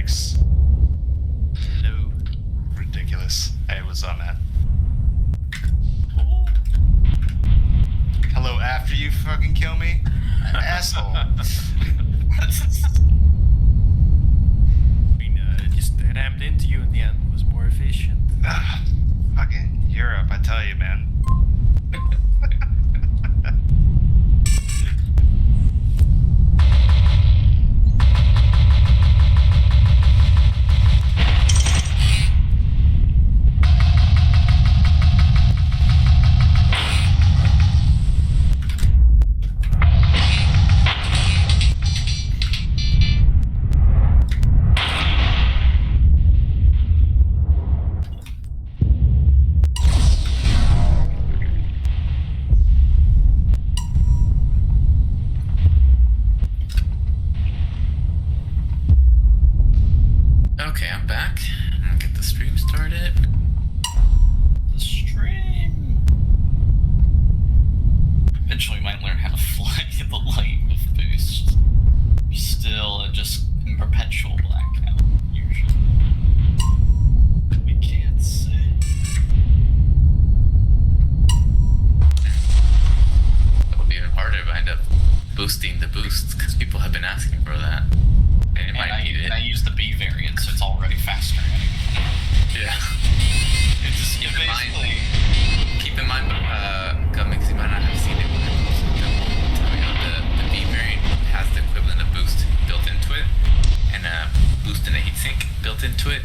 Alex. Hello. Ridiculous. I was on that. Hello after you fucking kill me? Asshole. Just rammed into you in the end. It was more efficient. Fucking Europe, I tell you, man. Okay, I'm back. I'm gonna get the stream started. The stream. Eventually, we might learn how to fly in the light with boost. Still, just in perpetual blackout, usually. We can't say. That would be even harder if I end up boosting the boost, because people have been asking for that. And it might need it. I use the B variant, so it's already faster anyway. Yeah. It just basically. Keep in mind, Gummix, you might not have seen it when I posted the B variant has the equivalent of boost built into it, and a boost and a heatsink built into it.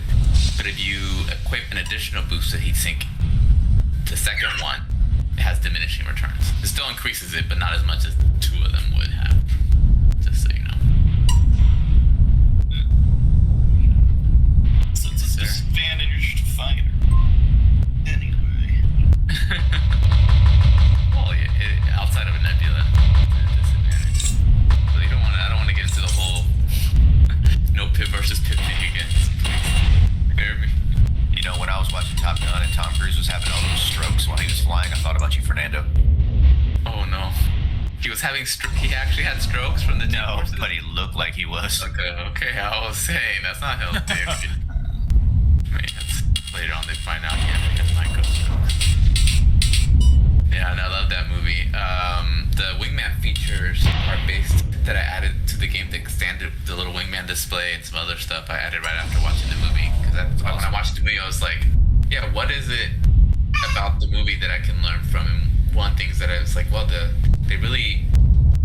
But if you equip an additional boost to heatsink, the second one, it has diminishing returns. It still increases it, but not as much as two of them would have. Just so you know. So it's a disadvantage to fighter. Anyway. Well, yeah, outside of a nebula, it's a disadvantage. So you don't want to. I don't want to get into the whole no pit versus pit thing again. Please, hear me? You know, when I was watching Top Gun and Tom Cruise was having all those strokes while he was flying, I thought about you, Fernando. Oh no, he was having. He actually had strokes from the No, G-forces? but he looked like he was. Okay. I was saying that's not healthy. I mean, that's, later on they find out he had micro strokes. Yeah, and I love that movie. The wingman features are based that I added to the game to extend the little wingman display and some other stuff I added right after watching the movie. Because when I watched the movie, I was like, yeah, what is it about the movie that I can learn from? And one thing is that I was like, well, they really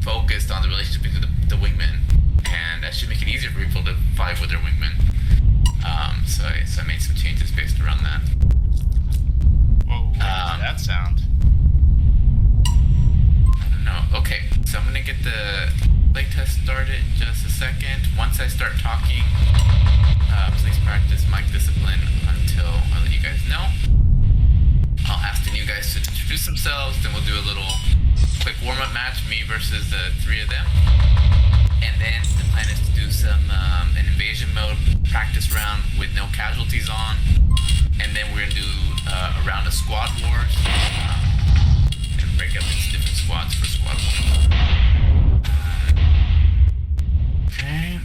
focused on the relationship between the wingmen, and that should make it easier for people to fly with their wingmen. So I made some changes based around that. Whoa, what did that sound? I don't know. Okay, so I'm gonna get the playtest started in just a second. Once I start talking, please practice mic discipline until I let you guys know. I'll ask the new guys to introduce themselves, then we'll do a little quick warm-up match, me versus the three of them. And then the plan is to do some an invasion mode practice round with no casualties on. And then we're gonna do a round of squad wars and break up into different squads for squad wars. Okay.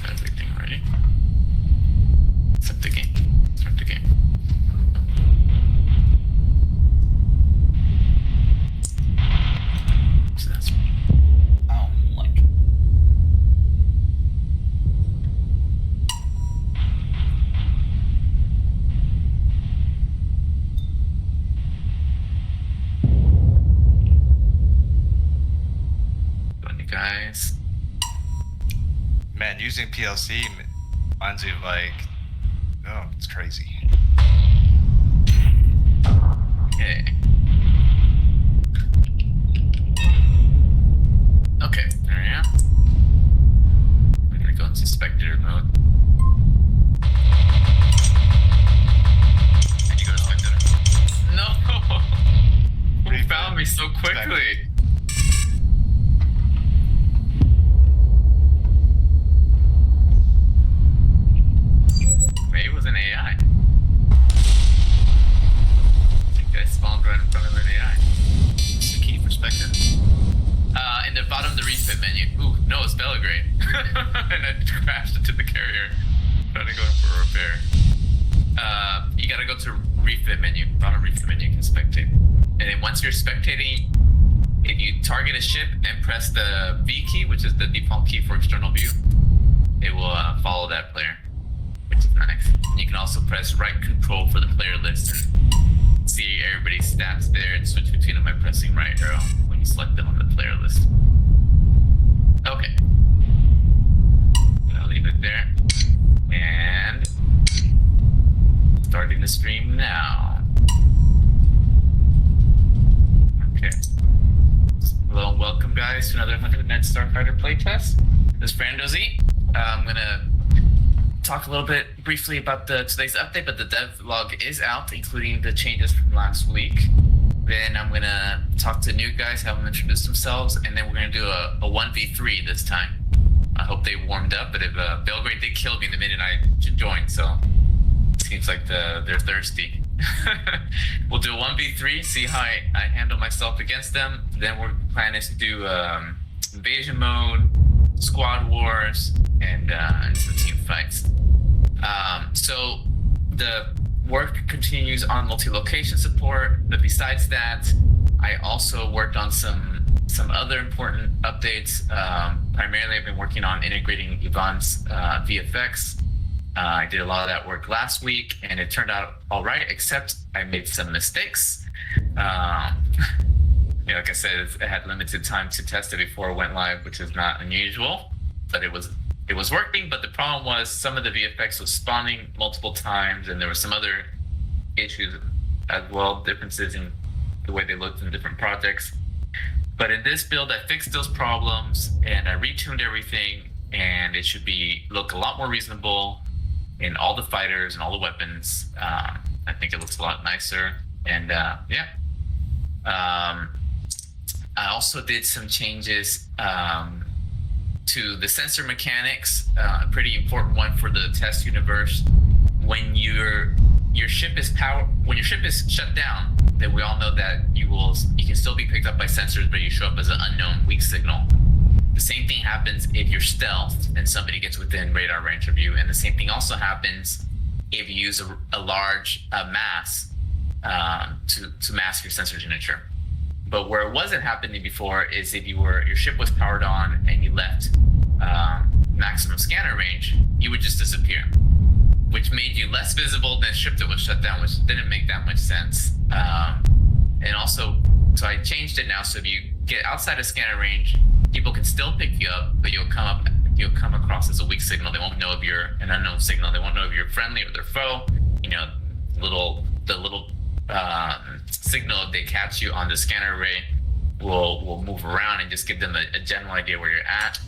Got everything ready. Set the game. Start the game. So that's I don't like. you guys. Man, using PLC reminds me of like, oh, it's crazy. Okay. Okay, there we are. We're gonna go into spectator mode. And you go to spectator. No! He found me so quickly. Maybe it was an AI. I think I spawned right in front of an AI. What's the key for spectator? In the bottom of the refit menu. Ooh, no, it's Belgrade. and I crashed into the carrier trying to go in for a repair. You gotta go to refit menu. Bottom refit menu, you can spectate. And then once you're spectating, if you target a ship and press the V key, which is the default key for external view, it will follow that player, which is nice. And you can also press right control for the player list and see everybody's stats there and switch between them by pressing right arrow when you select them on the player list. Okay. I'll leave it there. And starting the stream now. Okay. Hello and welcome guys to another 100 Net Starfighter playtest. This is fernandoz. I'm gonna talk a little bit briefly about today's update, but the devlog is out, including the changes from last week. Then I'm gonna talk to new guys, have them introduce themselves, and then we're gonna do a 1v3 this time. I hope they warmed up, but if Belgrade did kill me the minute I joined, so it seems like they're thirsty. We'll do a 1v3, see how I handle myself against them. Then we're planning to do invasion mode, squad wars, and some team fights. So the work continues on multi-location support, but besides that, I also worked on some other important updates. Primarily, I've been working on integrating Yvonne's VFX. I did a lot of that work last week, and it turned out all right, except I made some mistakes. Like I said, I had limited time to test it before it went live, which is not unusual, but it was working. But the problem was some of the VFX was spawning multiple times, and there were some other issues as well, differences in the way they looked in different projects. But in this build, I fixed those problems and I retuned everything, and it should look a lot more reasonable in all the fighters and all the weapons. I think it looks a lot nicer, and yeah. I also did some changes to the sensor mechanics, a pretty important one for the test universe. When your ship is shut down, then we all know that you can still be picked up by sensors, but you show up as an unknown weak signal. The same thing happens if you're stealthed and somebody gets within radar range of you, and the same thing also happens if you use a large mass to mask your sensor signature. But where it wasn't happening before is if your ship was powered on and you left maximum scanner range, you would just disappear, which made you less visible than a ship that was shut down, which didn't make that much sense. And also, so I changed it now, so if you get outside of scanner range, people can still pick you up, but you'll come across as a weak signal. They won't know if you're an unknown signal. They won't know if you're friendly or they're foe. The little signal, if they catch you on the scanner array, will move around and just give them a general idea where you're at.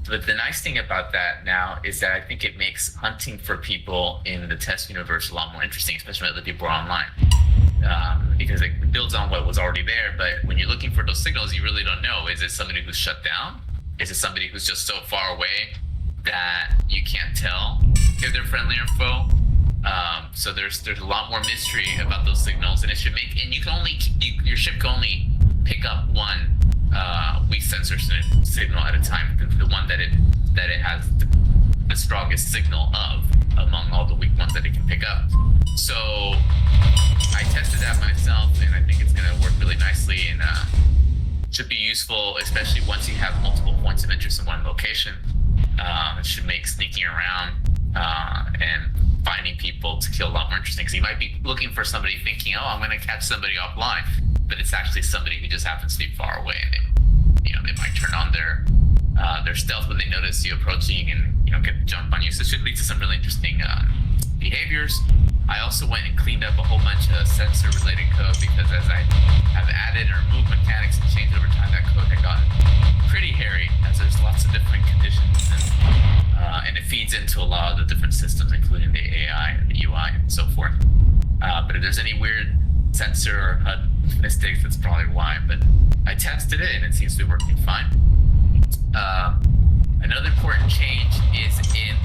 But the nice thing about that now is that I think it makes hunting for people in the test universe a lot more interesting, especially when other people are online. Because it builds on what was already there, but when you're looking for those signals, you really don't know. Is it somebody who's shut down? Is it somebody who's just so far away that you can't tell if they're friendly or foe? So there's a lot more mystery about those signals, and your ship can only pick up one weak sensor signal at a time, the one that it has the strongest signal of among all the weak ones that it can pick up. So I tested that myself, and I think it's going to work really nicely, and should be useful, especially once you have multiple points of interest in one location. It should make sneaking around and finding people to kill a lot more interesting, because you might be looking for somebody thinking, oh, I'm going to catch somebody offline, but it's actually somebody who just happens to be far away, and they might turn on their stealth when they notice you approaching and get the jump on you. So it should lead to some really interesting behaviors. I also went and cleaned up a whole bunch of sensor related code, because as I have added and removed mechanics and changed over time, that code had gotten pretty hairy, as there's lots of different conditions and it feeds into a lot of the different systems, including the AI and the UI and so forth. But if there's any weird sensor or HUD mistakes, that's probably why. But I tested it and it seems to be working fine. Another important change is in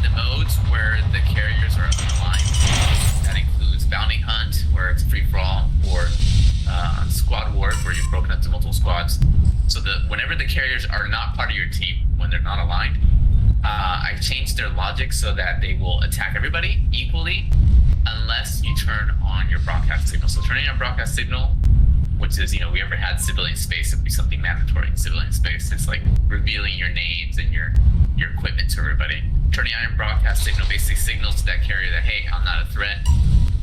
the modes where the carriers are aligned. That includes bounty hunt, where it's free for all, or squad wars, where you've broken up to multiple squads. So whenever the carriers carriers are not part of your team when they're not aligned, I changed their logic so that they will attack everybody equally unless you turn on your broadcast signal. So turning on broadcast signal, which is, we ever had civilian space, it'd be something mandatory in civilian space. It's like revealing your names and your equipment to everybody. Turning on your broadcast signal basically signals to that carrier that, hey, I'm not a threat,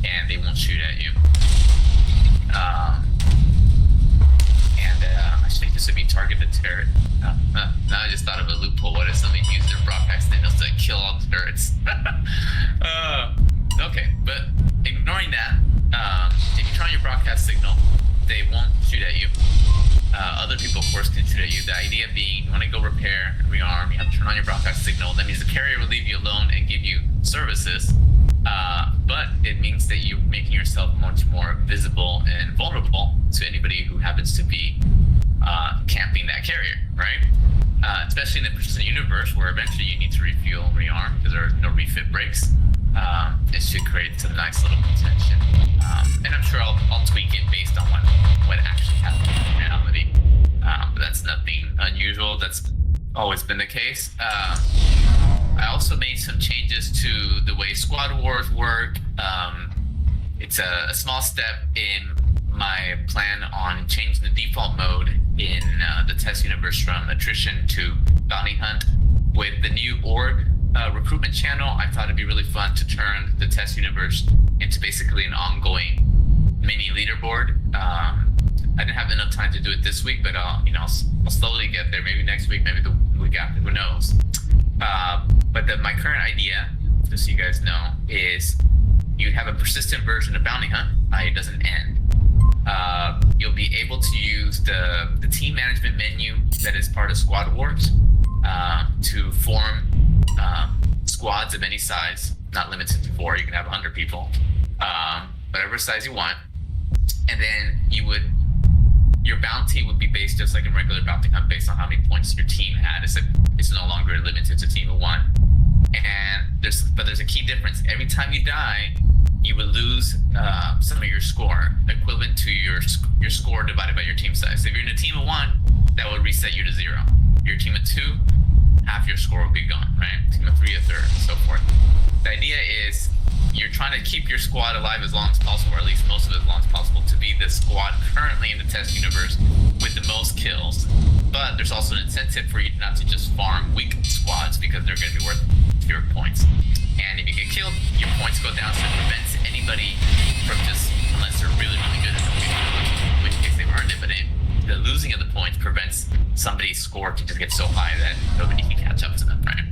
and they won't shoot at you. I think this would be targeted turret. Now I just thought of a loophole. What if somebody used their broadcast signals to kill all the turrets? Okay, but ignoring that, if you turn on your broadcast signal, they won't shoot at you. Other people, of course, can shoot at you. The idea being, you want to go repair and rearm, you have to turn on your broadcast signal. That means the carrier will leave you alone and give you services. But it means that you're making yourself much more visible and vulnerable to anybody who happens to be camping that carrier, right? Especially in the persistent universe, where eventually you need to refuel and rearm because there are no refit breaks. It should create some nice little contention. And I'm sure I'll tweak it based on what actually happens in reality. But that's nothing unusual. That's always been the case. I also made some changes to the way squad wars work. It's a small step in my plan on changing the default mode in the test universe from attrition to bounty hunt. With the new org recruitment channel, I thought it'd be really fun to turn the test universe into basically an ongoing mini leaderboard. I didn't have enough time to do it this week, but I'll slowly get there. Maybe next week, maybe the week after, who knows? But my current idea, just so you guys know, is you have a persistent version of bounty hunt. It doesn't end. You'll be able to use the team management menu that is part of Squad Wars to form squads of any size, not limited to 4. You can have 100 people, whatever size you want. And then your bounty would be based just like a regular bounty hunt, based on how many points your team had. It's no longer limited to team of 1. And there's a key difference. Every time you die, you would lose some of your score, equivalent to your score divided by your team size. So if you're in a team of 1, that will reset you to 0. If you're a team of 2, half your score will be gone, right? Team of 3, a third, and so forth. The idea is you're trying to keep your squad alive as long as possible, or at least most of it as long as possible, to be the squad currently in the test universe with the most kills. But there's also an incentive for you not to just farm weak squads, because they're going to be worth fewer points. And if you get killed, your points go down, so it prevents anybody from just, unless they're really, really good at it, in which case they've earned it, but the losing of the points prevents somebody's score to just get so high that nobody can catch up to them, right?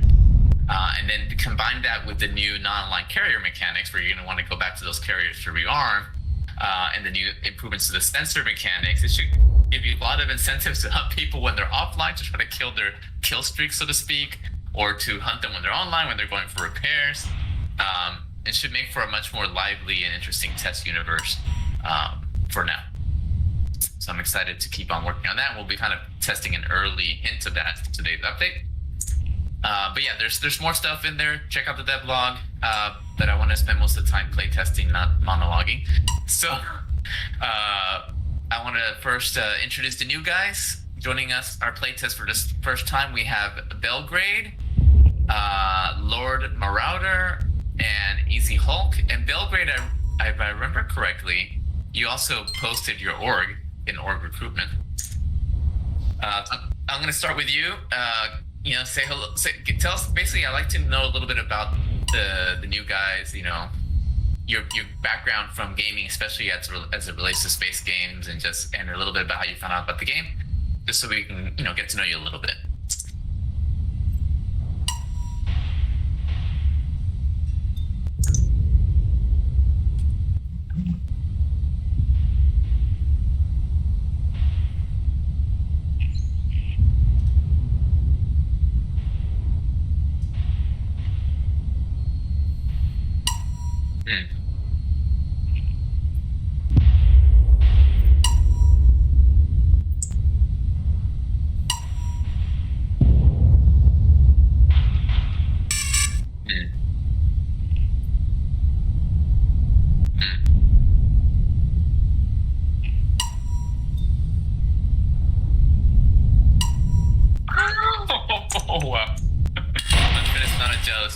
And then to combine that with the new non-aligned carrier mechanics, where you're going to want to go back to those carriers to rearm, and the new improvements to the sensor mechanics, it should give you a lot of incentives to hunt people when they're offline, to try to kill their kill streak, so to speak, or to hunt them when they're online, when they're going for repairs. It should make for a much more lively and interesting test universe for now. So I'm excited to keep on working on that. We'll be kind of testing an early hint of that in today's update. But yeah, there's more stuff in there. Check out the devlog. But I want to spend most of the time playtesting, not monologuing. So I want to first introduce the new guys joining us. Our playtest for this first time, we have Belgrade, Lord Marauder, and Easy Hulk. And Belgrade, if I remember correctly, you also posted your org in org recruitment. I'm going to start with you. Say hello. Tell us. Basically, I'd like to know a little bit about the new guys. Your background from gaming, especially as it relates to space games, and a little bit about how you found out about the game, just so we can get to know you a little bit.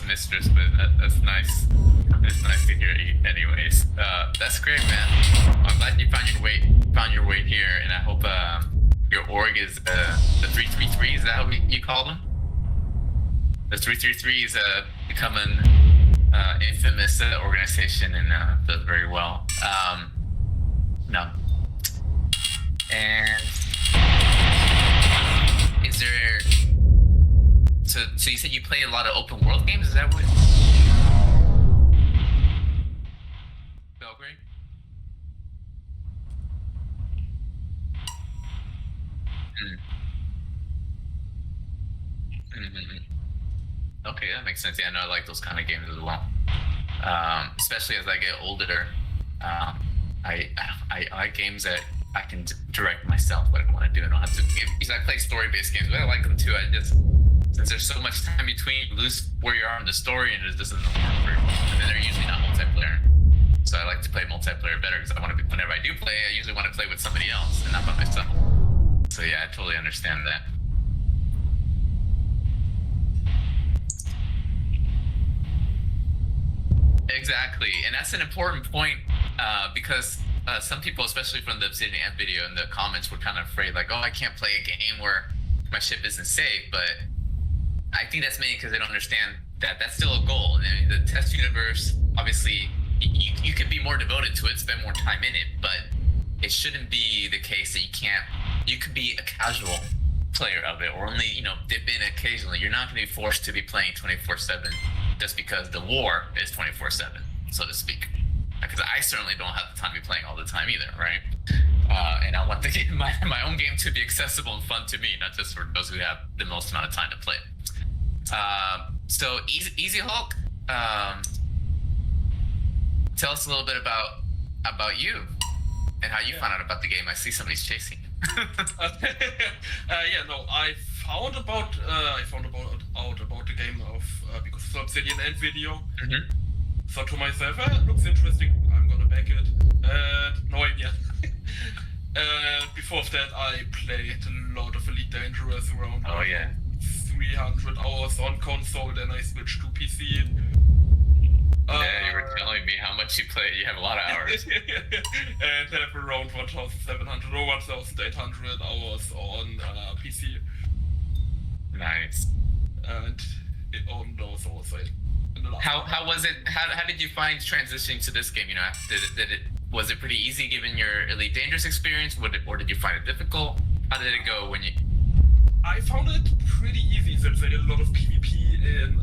mistress, but that's nice. It's nice to hear you. Anyways, that's great, man. I'm glad you found your way here, and I hope your org is the 333. Is that how you call them? The 333 is become an infamous organization and does very well. No. And is there? So you said you play a lot of open world games? Is that what? Belgrade? Okay, that makes sense. Yeah, no, I like those kind of games as well. Especially as I get older. I like games that I can direct myself what I want to do. I don't have to. Because I play story-based games, but I like them too. Since there's so much time between, you lose where you are in the story, and it just doesn't work very well. And then they're usually not multiplayer. So I like to play multiplayer better because I want to. Whenever I do play, I usually want to play with somebody else and not by myself. So yeah, I totally understand that. Exactly, and that's an important point because some people, especially from the Obsidian Ant video in the comments, were kind of afraid, like, oh, I can't play a game where my ship isn't safe. But I think that's mainly because they don't understand that that's still a goal. And the test universe, obviously, you could be more devoted to it, spend more time in it, but it shouldn't be the case that you could be a casual player of it, or only, dip in occasionally. You're not going to be forced to be playing 24/7 just because the war is 24/7, so to speak. Because I certainly don't have the time to be playing all the time either, right? And I want my own game to be accessible and fun to me, not just for those who have the most amount of time to play it. So Easy Hulk, tell us a little bit about you and how you found out about the game. I see somebody's chasing. I found out about the game because of the Obsidian Ant video. Mm-hmm. Thought to myself, it looks interesting. I'm gonna back it. No idea. Before that, I played a lot of Elite Dangerous around 300 hours on console. Then I switched to PC. Yeah, you were telling me how much you play. You have a lot of hours. And have around 1,700 or 1,800 hours on PC. Nice. And on those also. How was it? How did you find transitioning to this game? Was it pretty easy given your Elite Dangerous experience? Or did you find it difficult? How did it go when you? I found it pretty easy since I did a lot of PvP in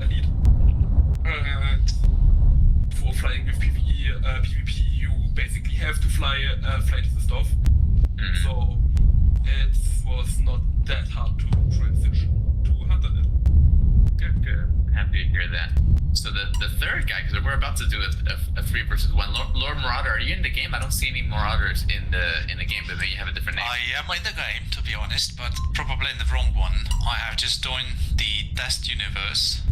Elite. And for flying with PvP, you basically have to fly to the stuff. Mm-hmm. So it was not that hard to transition to Hunter. Good. Happy to hear that. So the third guy, because we're about to do a 3 versus 1. Lord Marauder, are you in the game? I don't see any Marauders in the game, but maybe you have a different name. I am in the game, to be honest, but probably in the wrong one. I have just joined the test universe.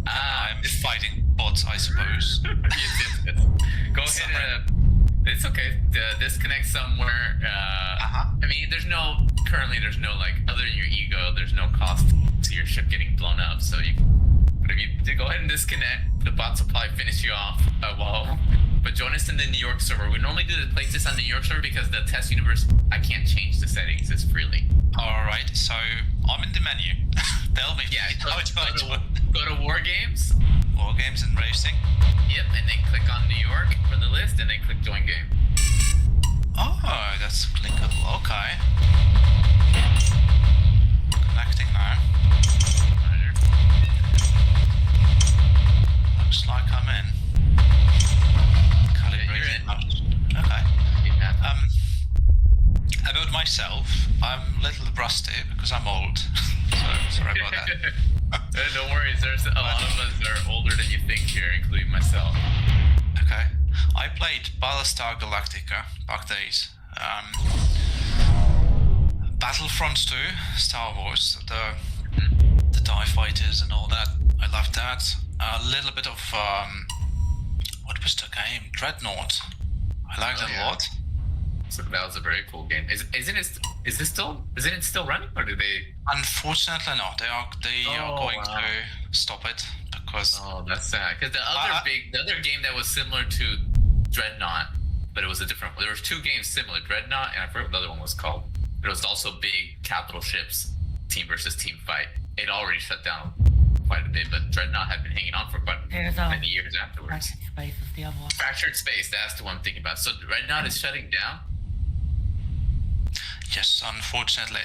I'm fighting bots, I suppose. Yes. Go ahead. It's okay. Disconnect somewhere. I mean, there's no other than your ego, there's no cost to your ship getting blown up. So but if you go ahead and disconnect, the bots will probably finish you off. But join us in the New York server. We normally do the playtest on the New York server because the test universe, I can't change the settings as freely. Alright, so I'm in the menu. Tell me. Yeah, go to War Games. War Games and Racing. Yep, and then click on New York from the list, and then click Join Game. Oh, that's clickable. Okay. Connecting now. Looks like I'm in. Calibrating. Okay. About myself, I'm a little rusty because I'm old. So sorry about that. Don't worry, there's a lot of us that are older than you think here, including myself. Okay. I played Battlestar Galactica back days. Battlefront 2, Star Wars, the TIE fighters and all that. I loved that. A little bit of what was the game? Dreadnought. I liked it a lot. So that was a very cool game. Isn't it still running, or do they? Unfortunately not. They are going to stop it because Oh, that's sad. Because the other game that was similar to Dreadnought, but it was a different. There was 2 games similar, Dreadnought, and I forget what the other one was called. But it was also big capital ships, team versus team fight. It already shut down quite a bit, but Dreadnought had been hanging on for quite many years afterwards. Fractured Space is the other one. Fractured Space, that's the one I'm thinking about. So Dreadnought is shutting down. yes, unfortunately,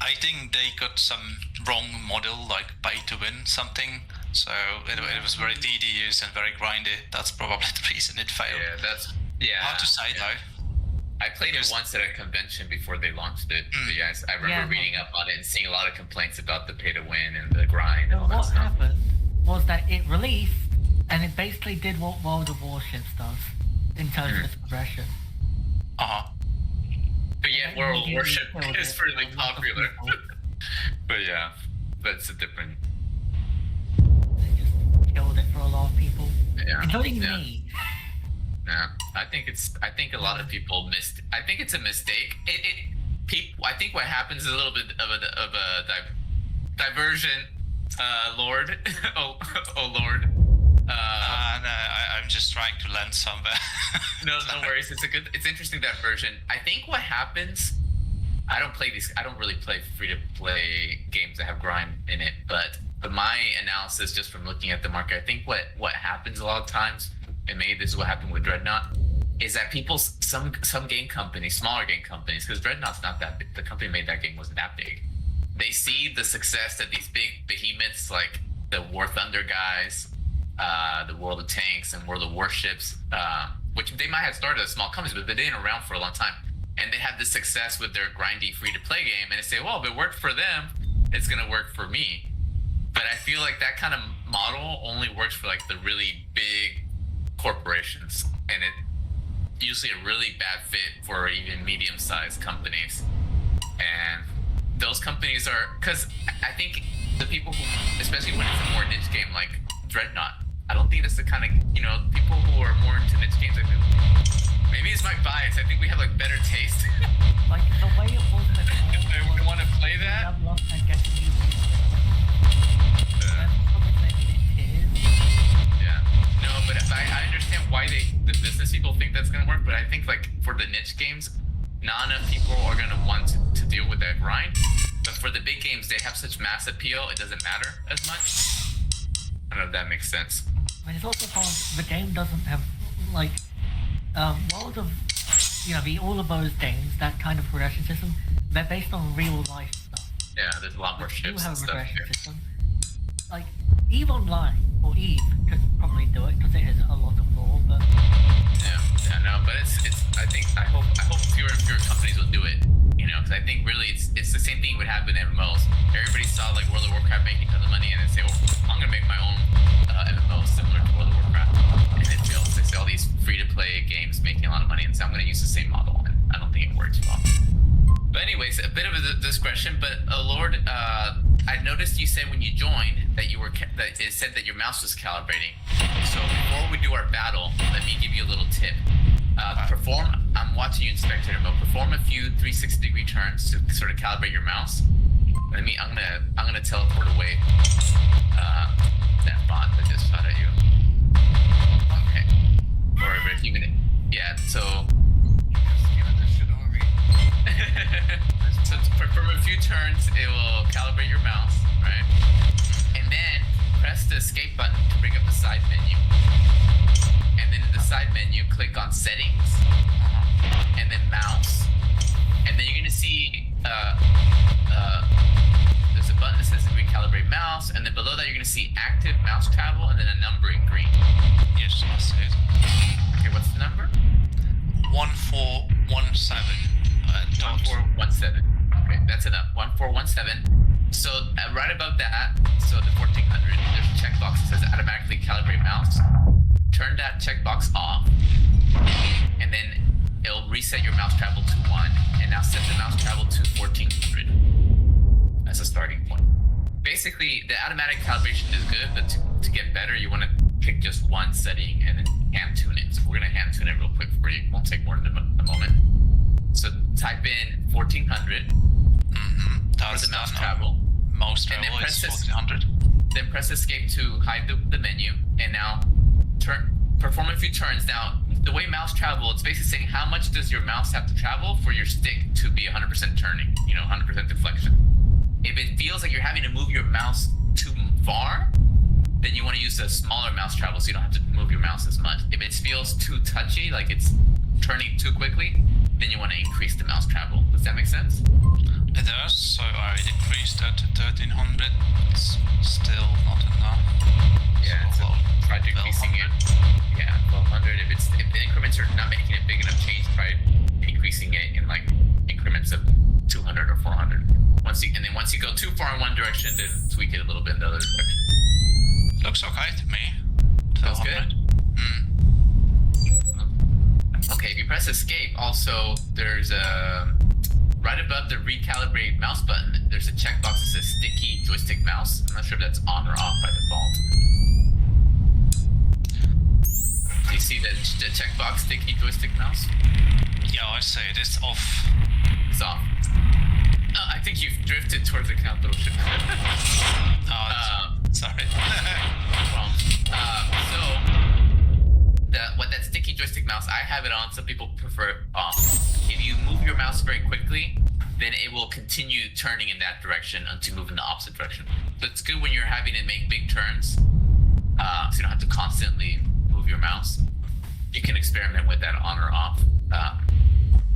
I think they got some wrong model, like pay to win something. So it was very tedious and very grindy. That's probably the reason it failed. Hard to say though. I played it once at a convention before they launched it. So yes, I remember reading up on it and seeing a lot of complaints about the pay to win and the grind and all that What stuff. happened was that it released and it basically did what World of Warships does in terms of its progression. But yet World of Warship killed is it, really a lot of popular. people. But it's a different. It just killed it for a lot of people, including me. Yeah, I think a lot of people missed. I think it's a mistake. I think what happens is a little bit of a diversion, Lord. oh Lord. No, I'm just trying to land somewhere. No worries. It's interesting diversion. I think what happens. I don't really play free-to-play games that have grind in it, but my analysis, just from looking at the market, I think what happens a lot of times, and maybe this is what happened with Dreadnought, is that some game companies, smaller game companies, because Dreadnought's not that big, the company made that game wasn't that big. They see the success that these big behemoths like the War Thunder guys, the World of Tanks and World of Warships, which they might have started as small companies, but they've been around for a long time. And they have this success with their grindy free-to-play game, and they say, well, if it worked for them, it's going to work for me. But I feel like that kind of model only works for like the really big corporations, and it usually a really bad fit for even medium-sized companies. And those companies are, because I think the people who, especially when it's a more niche game like Dreadnought, I don't think that's the kind of, people who are more into niche games, maybe it's my bias. I think we have like better taste. Like the way it was before. I would want to play that. Level up and get to use it. That's probably maybe it is. Yeah. No, but I understand why the business people think that's gonna work. But I think like for the niche games, not enough people are gonna want to deal with that grind. But for the big games, they have such mass appeal, it doesn't matter as much. I don't know if that makes sense. I mean, it's also because the game doesn't have like World of, all of those games, that kind of progression system, they're based on real life stuff. Yeah, there's a lot more You ships have and a stuff. progression system. Like Eve Online or Eve could probably do it because it has a lot of lore, but But I hope fewer and fewer companies will do it. Because I think really it's the same thing would happen in MMOs. Everybody saw like World of Warcraft making tons of money, and they say, I'm gonna make my own MMO similar to World of Warcraft, and it fails. They say all these free-to-play games making a lot of money, and so I'm gonna use the same model, and I don't think it works well. But anyways, a bit of a digression. But Lord, I noticed you said when you joined that that it said that your mouse was calibrating. So before we do our battle, let me give you a little tip. I'm watching you, Inspector Remote. Perform a few 360-degree turns to sort of calibrate your mouse. I'm gonna teleport away that bot that just shot at you. Okay. Or a few minutes. Yeah. So. So perform a few turns. It will calibrate your mouse, right? And then press the escape button to bring up the side menu. And then in the side menu, click on settings, and then mouse, and then you're gonna see there's a button that says recalibrate mouse, and then below that you're gonna see active mouse travel, and then a number in green. Yes, I see it. Okay, what's the number? 1417. 1417. Okay, that's enough. 1417. So right above that, so the 1400, there's a checkbox that says automatically calibrate mouse. Turn that checkbox off, and then it'll reset your mouse travel to 1, and now set the mouse travel to 1400 as a starting point. Basically, the automatic calibration is good, but to get better, you want to pick just one setting and then hand tune it. So we're going to hand tune it real quick for you. It won't take more than a moment. So type in 1400 for That's the mouse done. travel. Mouse And then travel is press this. 1400. then press escape to hide the menu, and now perform a few turns. Now, the way mouse travel, it's basically saying how much does your mouse have to travel for your stick to be 100% turning, 100% deflection. If it feels like you're having to move your mouse too far, then you want to use a smaller mouse travel so you don't have to move your mouse as much. If it feels too touchy, like it's turning too quickly, then you want to increase the mouse travel. Does that make sense? It does, so I decreased that to 1300. It's still not enough. Yeah, so try decreasing it. Yeah, 1200. If the increments are not making a big enough change, try increasing it in like increments of 200 or 400. Once you go too far in one direction, then tweak it a little bit in the other direction. Looks okay to me. Sounds good. Okay, if you press escape, also there's a right above the recalibrate mouse button, there's a checkbox that says sticky joystick mouse. I'm not sure if that's on or off by default. Do you see the checkbox sticky joystick mouse? Yeah, I say it is off. It's off. I think you've drifted towards the capital ship. Sorry. What that sticky joystick mouse, I have it on. Some people prefer it off. If you move your mouse very quickly, then it will continue turning in that direction until you move in the opposite direction. So it's good when you're having to make big turns, so you don't have to constantly move your mouse. You can experiment with that on or off.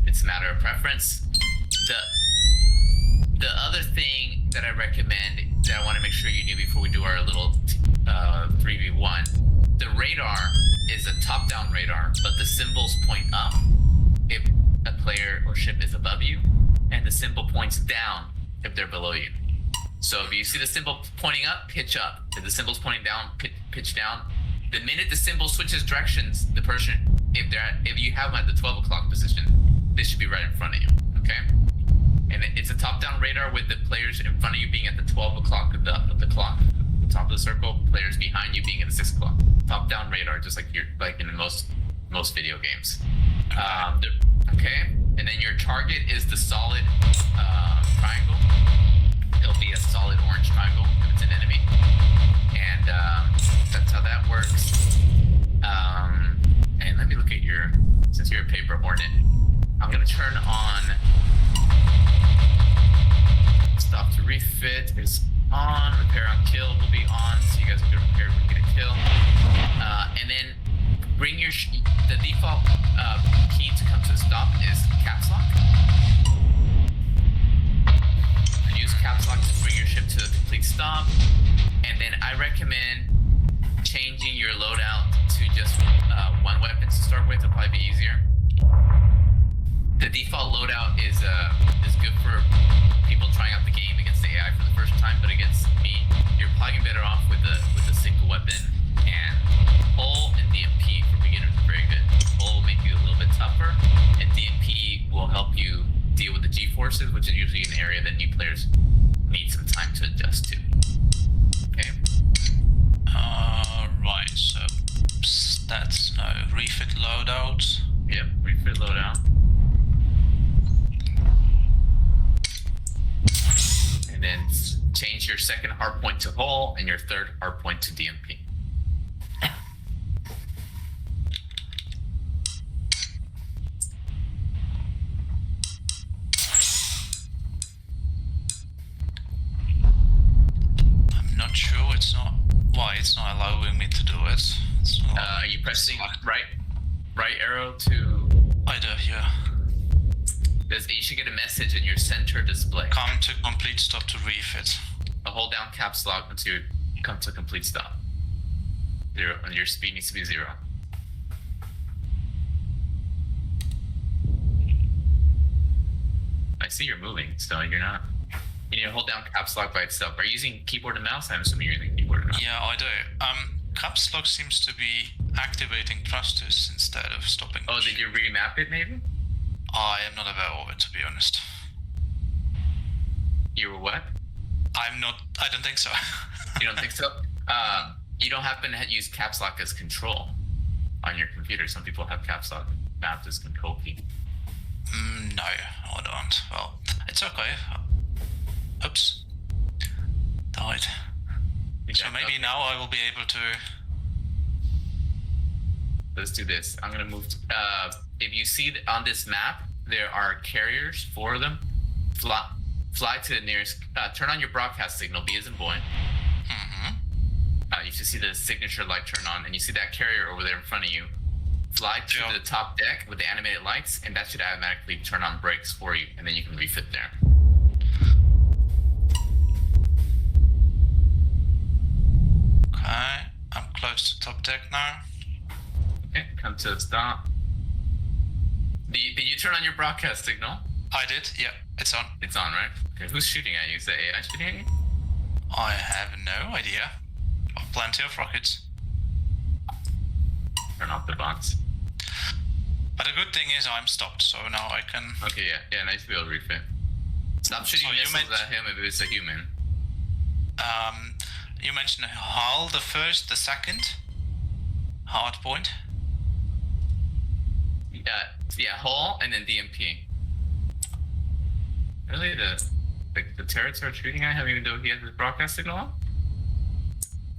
It's a matter of preference. The other thing that I recommend that I want to make sure you knew before we do our little 3v1, the radar is a top-down radar, but the symbols point up if a player or ship is above you, and the symbol points down if they're below you. So if you see the symbol pointing up, pitch up. If the symbol's pointing down, pitch down. The minute the symbol switches directions, the person, if you have them at the 12 o'clock position, they should be right in front of you, okay? And it's a top-down radar with the players in front of you being at the 12 o'clock of the clock. The top of the circle, players behind you being at the 6 o'clock. Top-down radar, just like in most video games. Okay, and then your target is the solid triangle. It'll be a solid orange triangle if it's an enemy. And that's how that works. And let me look at since you're a paper hornet, I'm gonna turn on stop to refit is on, repair on kill will be on, so you guys will get repaired when you get a kill. And then bring the default key to come to a stop is caps lock. And use caps lock to bring your ship to a complete stop. And then I recommend changing your loadout to just one weapon to start with. It'll probably be easier. The default loadout is good for people trying out the game against the AI for the first time, but against me, you're probably better off with a single weapon. And hull and DMP for beginners are very good. Hull will make you a little bit tougher, and DMP will help you deal with the G-forces, which is usually an area that new players need some time to adjust to. Okay. Right, so stats, no. Refit loadout. Yep, refit loadout. And then change your second hardpoint to hull and your third hardpoint to DMP. I'm not sure why it's not allowing me to do it. Are you pressing right arrow to... I do, yeah. You should get a message in your center display. Come to complete stop to refit. Hold down caps lock until you come to complete stop. 0, and your speed needs to be 0. I see you're moving, so you're not. You need to hold down caps lock by itself. Are you using keyboard and mouse? I'm assuming you're using keyboard and mouse. Yeah, I do. Caps lock seems to be activating thrusters instead of stopping. Oh, did you remap it maybe? I am not aware of it, to be honest. You were what? I don't think so. You don't think so? You don't happen to use caps lock as control on your computer. Some people have caps lock mapped as control key. No, I don't. Well, it's okay. Oops. Died. You So maybe now I will be able to. Let's do this. I'm gonna move. If you see on this map, there are carriers, 4 of them. Fly to the nearest. Turn on your broadcast signal. B as in boy. You should see the signature light turn on, and you see that carrier over there in front of you. Fly to the top deck with the animated lights, and that should automatically turn on brakes for you, and then you can refit there. Okay, I'm close to top deck now. Okay, come to a stop. Did you turn on your broadcast signal? I did, yeah, it's on. It's on, right? Okay, who's shooting at you? Is that AI shooting at you? I have no idea. Plenty of rockets. Turn off the box. But the good thing is I'm stopped, so now I can. Okay, yeah, nice to be able to refit. Stop shooting missiles at him if it's a human. You mentioned hull, the first, the second. Hard point. Yeah, hull and then DMP. Really, the turrets are shooting at him even though he has his broadcast signal on?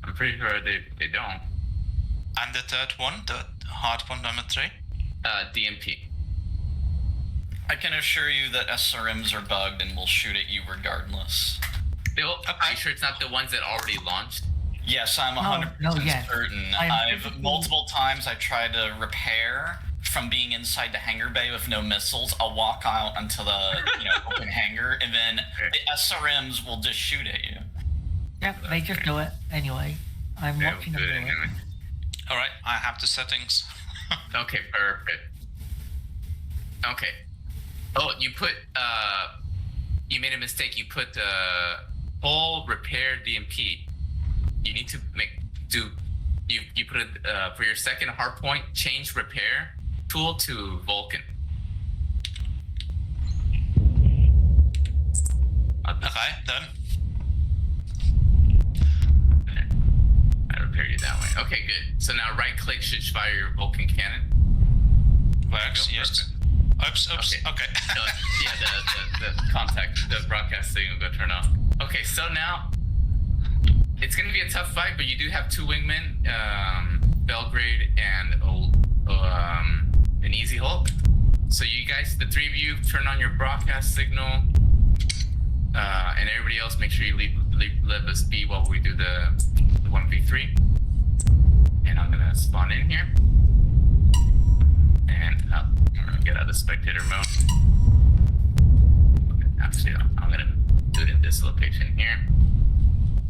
I'm pretty sure they don't. And the third one, the hard point number 3? DMP. I can assure you that SRMs are bugged and will shoot at you regardless. Are you sure it's not the ones that already launched? Yes, I'm 100% certain. I've multiple times I tried to repair from being inside the hangar bay with no missiles. I'll walk out onto the open hangar, and then the SRMs will just shoot at you. Yep, they just do it anyway. I'm watching them do it. Anyway. All right, I have the settings. Okay, perfect. Okay. Oh, you put you made a mistake. You put hull repair DMP. You need to you put it for your second hard point. Change repair tool to Vulcan. Okay, done. I repaired you that way. Okay, good. So now right click should fire your Vulcan cannon. Works, yes. Oops, okay. Yeah, the contact, the broadcast signal will go turn off. Okay, so now it's gonna be a tough fight, but you do have 2 wingmen, Belgrade and an Easy Hulk. So you guys, the 3 of you, turn on your broadcast signal, and everybody else, make sure you let us be while we do the 1v3. And I'm gonna spawn in here, and I'm gonna get out of spectator mode. Actually, I'm gonna do it in this location here.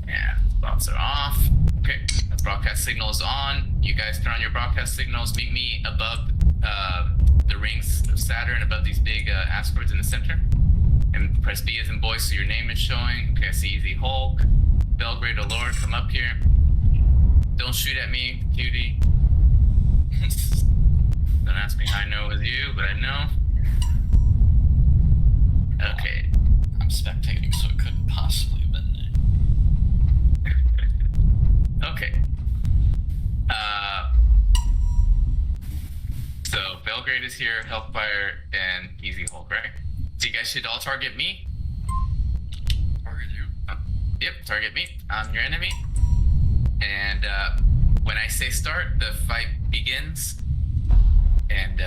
And bots are off. Okay, the broadcast signal is on. You guys turn on your broadcast signals. Meet me above the rings of Saturn, above these big asteroids in the center. And press B as in boy so your name is showing. Okay, I see Easy Hulk. Belgrade, Lord, come up here. Don't shoot at me, cutie. Don't ask me how I know it was you, but I know. Okay. I'm spectating, so it couldn't possibly have been there. Okay. So Belgrade is here, Hellfire, and Easy Hulk, right? So you guys should all target me. Target you? Yep, target me. I'm your enemy. And when I say start, the fight begins. And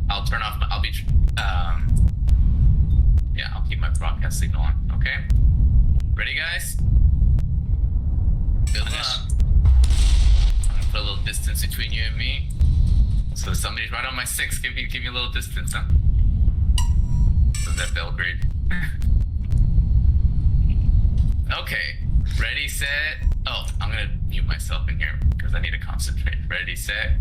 I'll turn off. I'll keep my broadcast signal on. Okay. Ready, guys? Good luck. I'm gonna put a little distance between you and me. So if somebody's right on my 6, give me a little distance, huh? So that Belgrade. Okay. Ready, set. Oh, I'm gonna mute myself in here because I need to concentrate. Ready, set.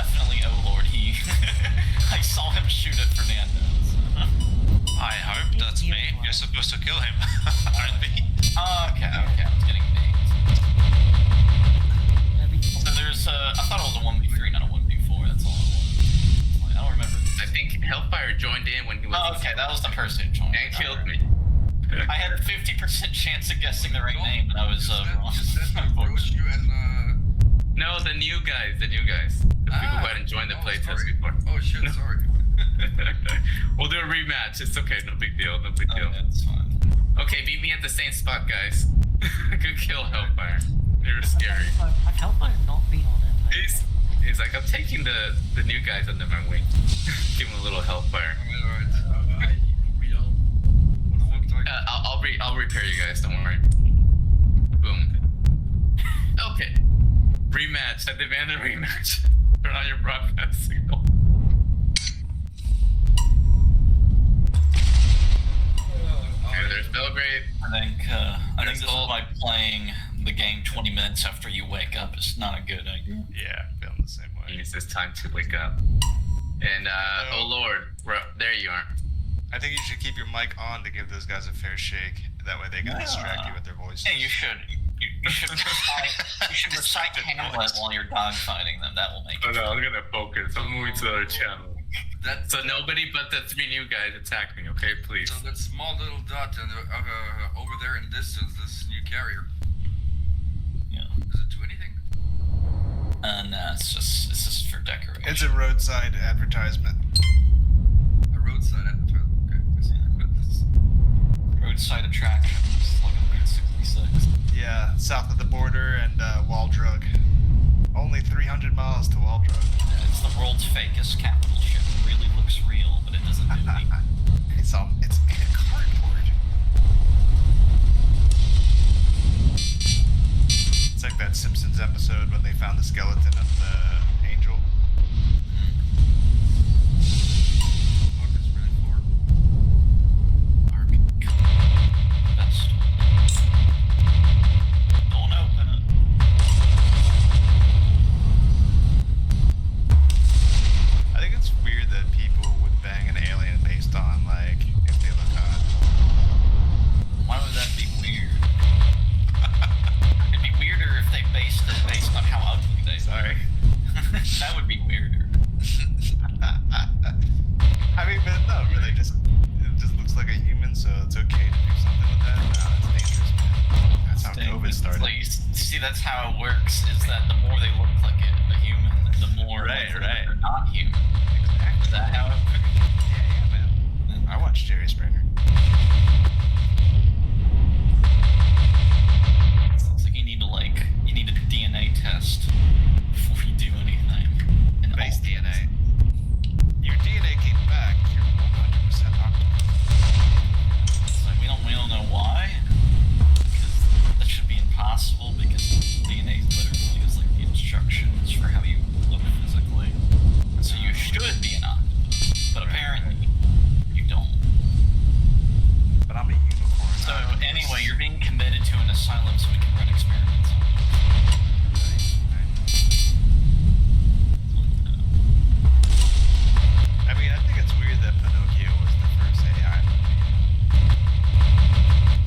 definitely Lord. He, I saw him shoot at Fernandoz. I hope that's me. You're supposed to kill him. Apparently. Okay, I was getting named. So there's I thought it was a 1v3, not a 1v4. That's all it was. I don't remember. I think Hellfire joined in when he was. Oh, okay, that was the person who joined. And killed me. I had a 50% chance of guessing the right name, and I was wrong. No, the new guys. The people who hadn't joined the playtest before. Oh shit, sorry. We'll do a rematch. It's okay, no big deal. That's fine. Okay, meet me at the same spot, guys. Good kill, Hellfire. They were scary. I've Hellfire not been on it. He's like, I'm taking the new guys under my wing. Give him a little Hellfire. I'll repair you guys. Don't worry. Boom. Okay. Rematch. I demand a rematch. Turn on your broadcast signal. Okay, there's Belgrade. I think this is why playing the game 20 minutes after you wake up is not a good idea. Yeah, feeling the same way. It's this time to wake up. And oh lord, there you are. I think you should keep your mic on to give those guys a fair shake. That way they can distract you with their voices. Hey, you should. You should recite Hamlet while you're dogfighting them. That will make it. Oh no, I'm gonna focus. I'm moving to the other channel. So nobody but the 3 new guys attack me, okay? Please. So that small little dot over there in the distance, this new carrier. Yeah. Does it do anything? No, it's just for decoration. It's a roadside advertisement. A roadside advertisement. Okay. Roadside attractions, like a Route 66. Yeah, south of the border and Waldrug. Only 300 miles to Waldrug. Yeah, it's the world's fakest capital ship. It really looks real, but it doesn't do anything. It's made of cardboard. It's like that Simpsons episode when they found the skeleton of the angel. Fuck is really far. Best. Don't open it. I think it's weird that people would bang an alien based on, like, if they look hot. Why would that be weird? It'd be weirder if they based on how ugly they Sorry. That would be weirder. I mean, but no, really, it just looks like a human, so it's okay to do something with that. No, that's dangerous, man. That's how COVID started. Like, you see, that's how it works, is that the more they look like a human, the more Right. they're not human. Exactly. Is that how it works? Yeah, man. I watched Jerry Springer. Sounds like you need a DNA test before you do anything. And Base all- DNA. Your DNA came back. You're 100% octopus. It's like we don't know why, because that should be impossible. Because DNA literally is like the instructions for how you look physically. So you should be an octopus, but apparently you don't. But I'm a unicorn. So anyway, you're being committed to an asylum so we can run experiments on you. I mean, I think it's weird that Pinocchio was the first AI movie.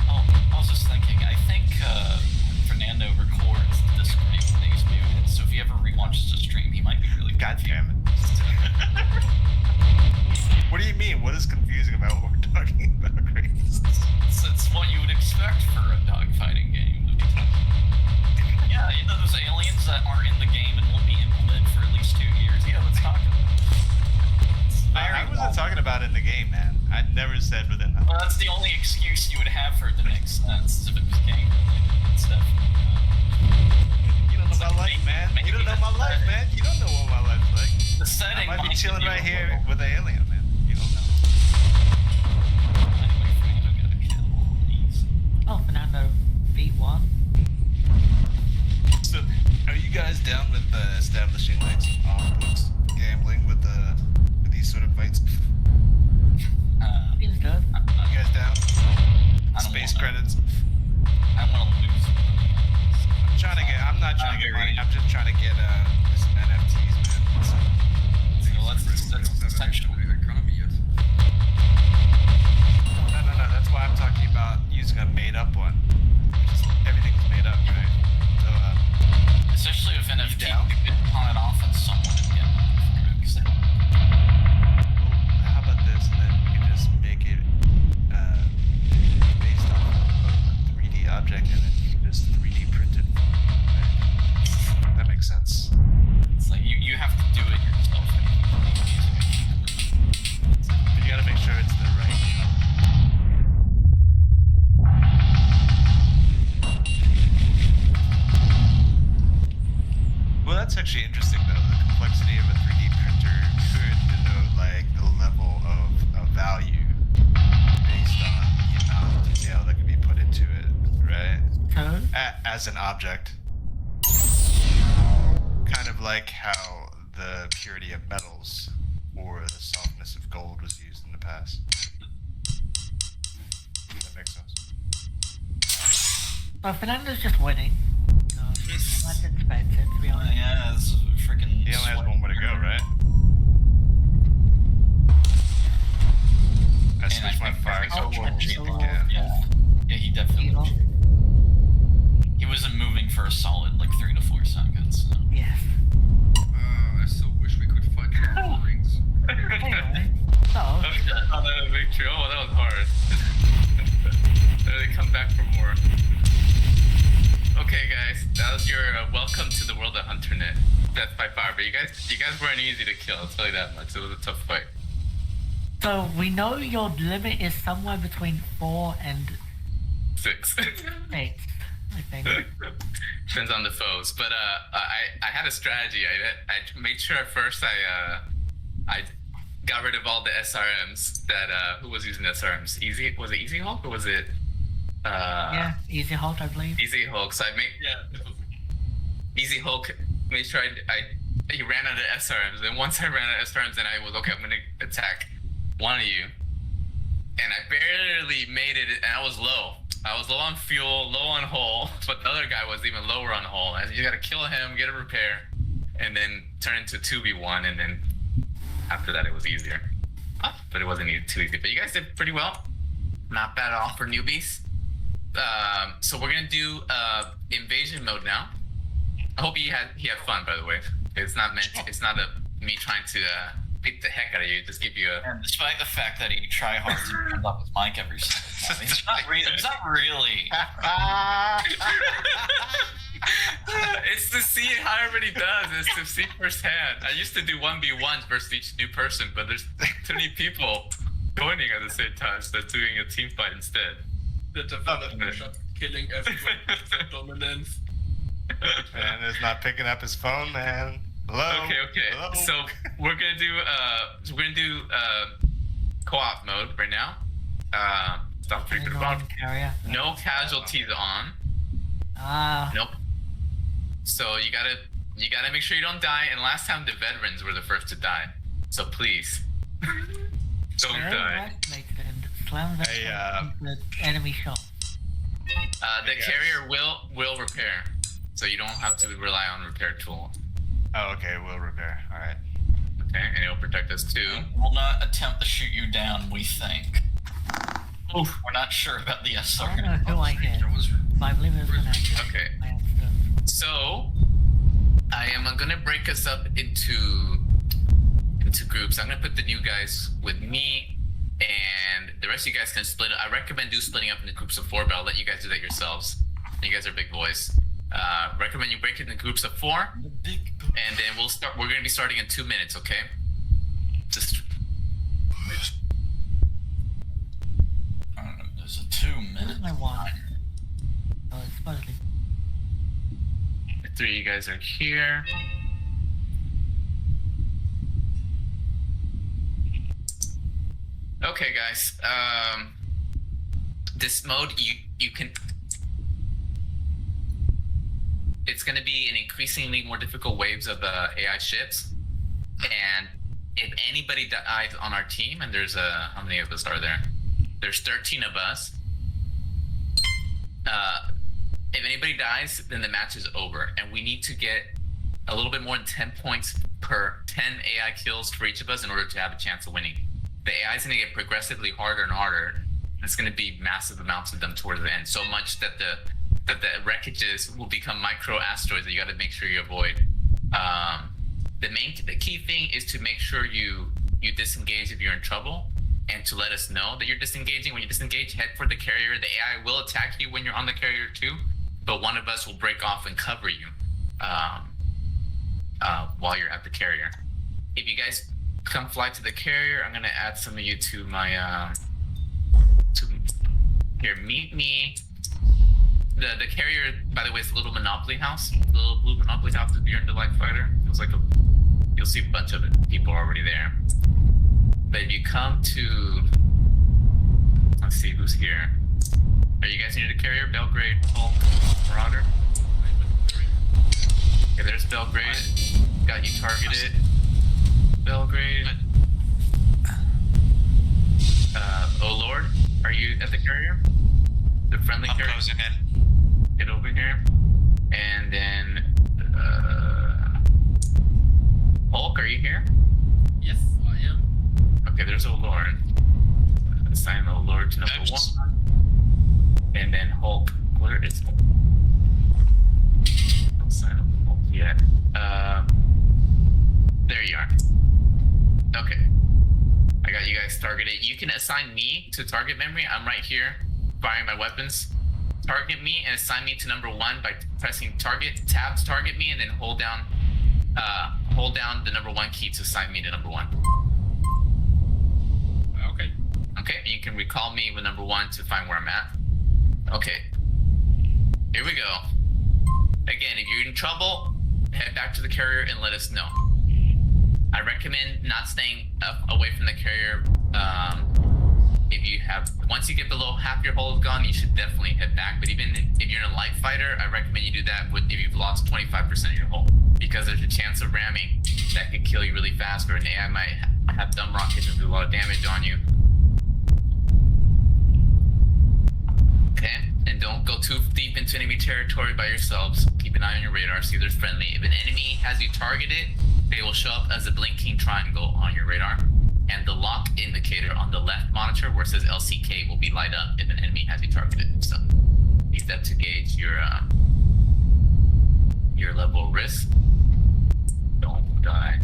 Oh, I was just thinking, I think Fernando records the Discord when he's muted, so if he ever rewatches the stream, he might be really God damn it. What do you mean? What is confusing about what we're talking about, Grace? It's what you would expect for a dogfighting game. Yeah, you know those aliens that aren't in the game and won't be implemented for at least 2 years? Yeah, let's talk about it. I wasn't talking about it in the game, man. I never said within the... Well, that's the only excuse you would have for it to make sense, is if it was game related. It's definitely You don't know my life, man. You don't know my life, man. You don't know what my life's like. the setting. I might be might chilling give you right a here little- with an alien, man. You don't know. Anyway, Fernando got a kill. Easy. Oh, Fernando beat one. So, are you guys down with establishing like some off-books gambling with these sort of fights? Seems good. You guys down? I don't Space wanna- credits. I want to lose. I'm not trying to get money. I'm just trying to get some NFTs, man. So, as an object. Kind of like how the purity of metals or the softness of gold was used in the past. That makes sense. So Fernando's just winning. So that's expected, to be honest. Yeah, it's freaking. He only has one way to go, right? I switched my fire Oh, to yeah. Yeah, he definitely. He wasn't moving for a solid like 3 to 4 seconds. So. Yes. I so wish we could fight Lord of the Rings. Anyway, so Oh, that victory. Oh, that was hard. They come back for more. Okay, guys, that was your welcome to the world of HunterNet. Death by fire, but you guys weren't easy to kill. I'll tell you that much. It was a tough fight. So we know your limit is somewhere between 4 and 6. 8, I think. Depends on the foes, but I had a strategy. I made sure at first I got rid of all the SRMs that who was using SRMs? Was it Easy Hulk or was it? Yeah, Easy Hulk, I believe. Easy Hulk. So I made Easy Hulk. Made sure he ran out of SRMs, and once I ran out of SRMs, then I was okay. I'm gonna attack one of you, and I barely made it, and I was low. I was low on fuel, low on hull, but the other guy was even lower on hull. And you gotta kill him, get a repair, and then turn into 2v1, and then after that it was easier. But it wasn't too easy. But you guys did pretty well. Not bad at all for newbies. So we're gonna do invasion mode now. I hope he had fun, by the way. It's not me trying to beat the heck out of you. Just give you a. And despite the fact that he try hard to turn up his mic every single time, it's not really. It's to see how everybody does. It's to see firsthand. I used to do 1v1s versus each new person, but there's too many people joining at the same time, so doing a team fight instead. The developer shot killing everyone with dominance. And is not picking up his phone, man. Hello. Okay. Hello? So we're gonna do co-op mode right now. Stop freaking about. No casualties on. Nope. So you gotta make sure you don't die. And last time the veterans were the first to die. So please don't die. The enemy shot. The carrier will repair, so you don't have to rely on repair tool. Oh, okay, we'll repair. All right. Okay, and it'll protect us too. Will not attempt to shoot you down. We think. Oof, we're not sure about the SR. I don't know who I hit. I believe it was an actor. Okay. So I am gonna break us up into groups. I'm gonna put the new guys with me, and the rest of you guys can split it. I recommend splitting up into groups of 4, but I'll let you guys do that yourselves. You guys are big boys. Recommend you break it into groups of 4, and then we'll start. We're gonna be starting in 2 minutes, okay? Just. I don't know. There's a 2 minute. I won. Oh, it's supposedly. The 3 of you guys are here. Okay, guys. This mode, you can. It's going to be an increasingly more difficult waves of AI ships, and if anybody dies on our team, and there's how many of us are there? There's 13 of us. If anybody dies, then the match is over, and we need to get a little bit more than 10 points per 10 AI kills for each of us in order to have a chance of winning. The AI is going to get progressively harder and harder. It's going to be massive amounts of them towards the end, so much that the wreckages will become micro asteroids that you got to make sure you avoid. The key thing is to make sure you disengage if you're in trouble, and to let us know that you're disengaging. When you disengage, head for the carrier. The AI will attack you when you're on the carrier too, but one of us will break off and cover you while you're at the carrier. If you guys come fly to the carrier, I'm gonna add some of you to my here. Meet me. The carrier, by the way, is a little Monopoly house. The little blue Monopoly house is Beyond the Light Fighter. It was like you'll see a bunch of people already there. But if you come to, let's see who's here. Are you guys near the carrier? Belgrade, Hulk, Marauder? Okay, there's Belgrade. Got you targeted. Belgrade. Oh Lord, are you at the carrier? The friendly I'm carrier? closing in. Get over here. And then, Hulk, are you here? Yes, I am. Okay, there's O'Lord. Assign O'Lord to number Oops. 1. And then Hulk. Where is Hulk? Don't sign Hulk yet. There you are. Okay. I got you guys targeted. You can assign me to target memory. I'm right here, firing my weapons. Target me and assign me to number 1 by pressing target, tab to target me, and then hold down the number 1 key to assign me to number 1. Okay. Okay, and you can recall me with number 1 to find where I'm at. Okay. Here we go. Again, if you're in trouble, head back to the carrier and let us know. I recommend not staying away from the carrier. Once you get below half your hull is gone, you should definitely head back. But even if you're in a light fighter, I recommend you do that if you've lost 25% of your hull, because there's a chance of ramming that could kill you really fast, or an AI might have dumb rockets and do a lot of damage on you. Okay, and don't go too deep into enemy territory by yourselves. Keep an eye on your radar, see if there's friendly. If an enemy has you targeted, they will show up as a blinking triangle on your radar. And the lock indicator on the left monitor where it says LCK will be light up if an enemy has you targeted. So use that to gauge your level of risk. Don't die.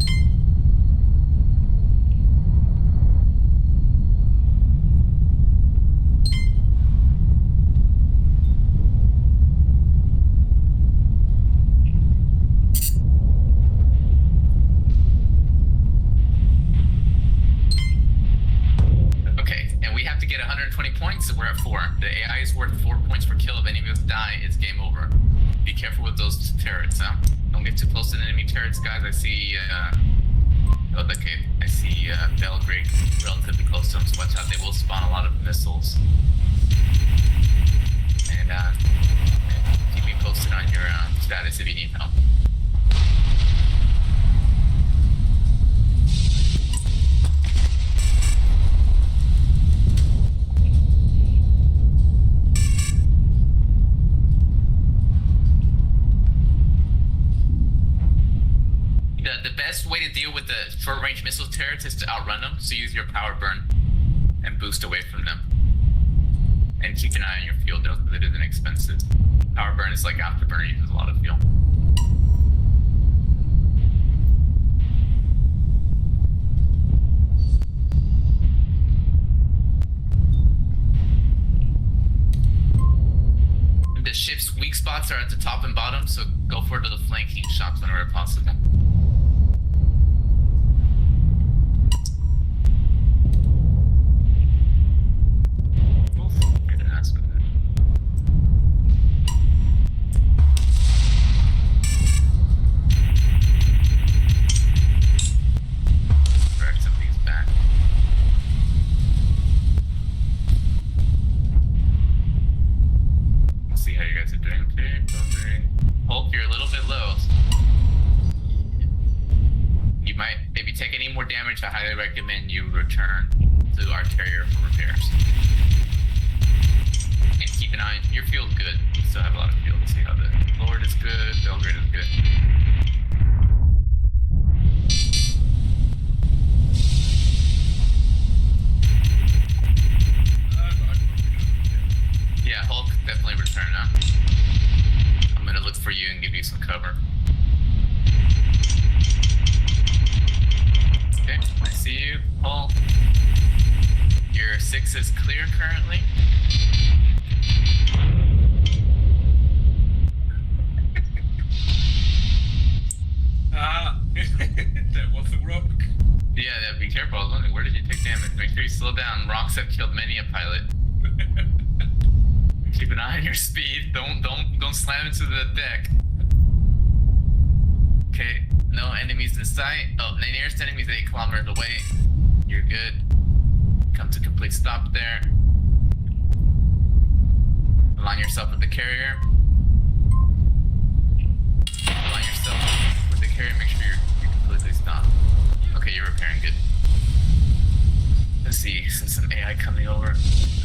To get 120 points, so we're at 4. The AI is worth 4 points per kill. If any of us die, it's game over. Be careful with those turrets, huh? Don't get too close to the enemy turrets, guys. I see, I see Belgrade relatively close to them, so watch out. They will spawn a lot of missiles. And keep me posted on your status if you need help. The best way to deal with the short-range missile turrets is to outrun them, so use your power burn and boost away from them. And keep an eye on your fuel, though, because it is inexpensive. Power burn is like afterburner, uses a lot of fuel. The ship's weak spots are at the top and bottom, so go for the flanking shots whenever possible. Hulk, you're a little bit low. You might maybe take any more damage. I highly recommend you return to our carrier for repairs. And keep an eye on your fuel's good. You still have a lot of fuel. Let's see how the Lord is good, Belgrade is good. Yeah, Hulk, definitely return now. I'm gonna look for you and give you some cover. Okay, I see you, Hulk. Your 6 is clear currently. That was a rock. Yeah, be careful. I was wondering, where did you take damage? Make sure you slow down. Rocks have killed many a pilot. Keep an eye on your speed. Don't slam into the deck. Okay, no enemies in sight. Oh, the nearest enemy is 8 kilometers away. You're good. Come to complete stop there. Align yourself with the carrier. Align yourself you're repairing good. Let's see, so some AI coming over.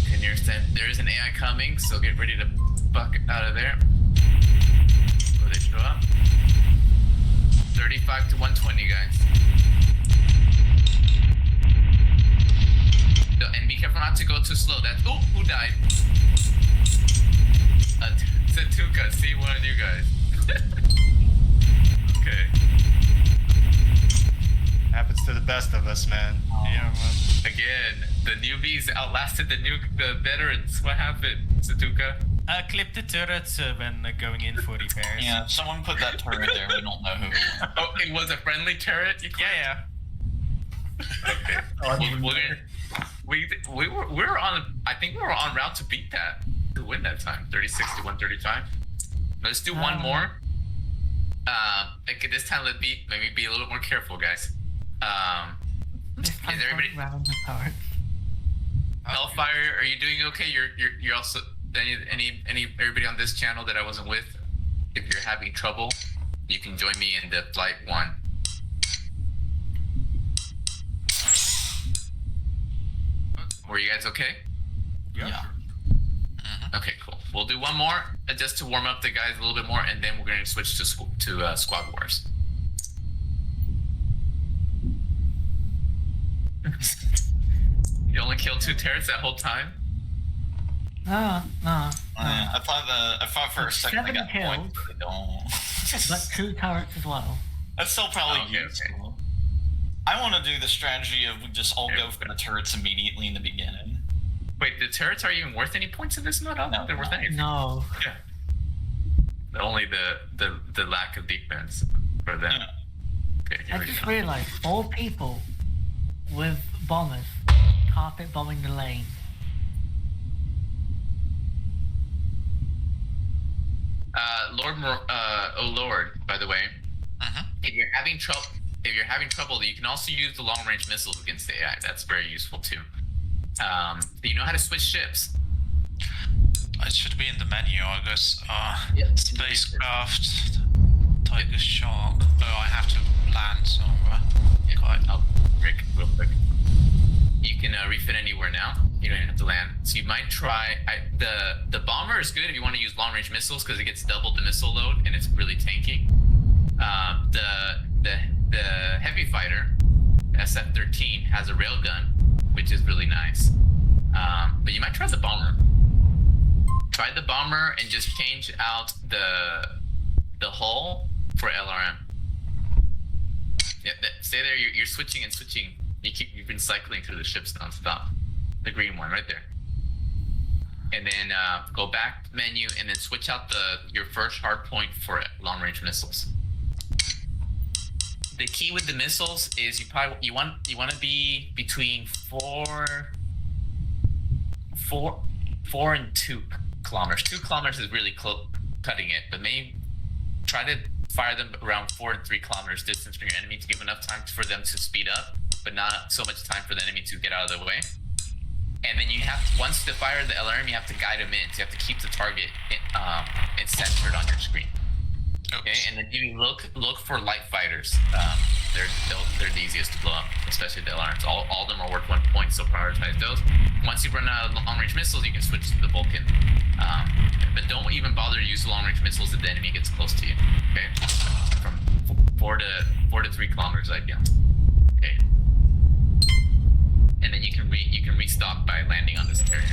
Okay, near stand. There is an AI coming, so get ready to buck out of there. Before they show up. 35 to 120, guys. And be careful not to go too slow. That's who died? Satuka, see one of you guys. Okay. Happens to the best of us, man. Yeah, Again, the newbies outlasted the veterans. What happened, Satuka? Clip the turrets when going in for repairs. Yeah, someone put that turret there. We don't know who. Oh, it was a friendly turret. You clicked? Yeah. We're we were on. I think we were on route to beat that, to win that time. 36 to 135. Let's do one more. Okay, this time maybe be a little more careful, guys. This time Is everybody round the turrets. Hellfire? Are you doing okay? You're also everybody on this channel that I wasn't with. If you're having trouble, you can join me in the flight 1. Were you guys okay? Yeah. Okay, cool. We'll do one more just to warm up the guys a little bit more, and then we're going to switch to Squad Wars. You only killed 2 turrets that whole time? No. I thought for a second I 7 got kills. points, but I don't. But 2 turrets as well. That's still probably Okay, useful. I want to do the strategy of we just all go for the turrets immediately in the beginning. Wait, the turrets are even worth any points in this mode? I don't think they're worth anything. No. Yeah. Only the lack of defense for them. Yeah. Okay, here I we just go. realized 4 people with bombers carpet bombing the lane. Lord, by the way, if you're having trouble, you can also use the long-range missiles against the AI. That's very useful too. Do you know how to switch ships? It should be in the menu, I guess. Spacecraft, Tiger Shark. Oh, I have to land somewhere. I'll Rick real quick. You can refit anywhere now. You don't even have to land. So you might try. The bomber is good if you want to use long-range missiles because it gets double the missile load and it's really tanky. The heavy fighter SF-13 has a railgun, which is really nice. But you might try the bomber. Try the bomber and just change out the hull for LRM. Yeah, stay there. You're switching and switching. You've been cycling through the ships nonstop. The green one right there. And then go back menu and then switch out your first hard point for long-range missiles. The key with the missiles is you want to be between 4 and 2 kilometers. 2 kilometers is really cutting it, but maybe try to fire them around 4 and 3 kilometers distance from your enemy to give enough time for them to speed up, but not so much time for the enemy to get out of the way. And then you have to, once to fire the LRM, you have to guide them in. So you have to keep the target centered on your screen. Okay, and then you look for light fighters. They're the easiest to blow up, especially the LRMs. All of them are worth 1 point, so prioritize those. Once you run out of long-range missiles, you can switch to the Vulcan. But don't even bother to use long-range missiles if the enemy gets close to you. Okay, from 4 to 3 kilometers, ideal. Okay, and then you can restock by landing on this carrier.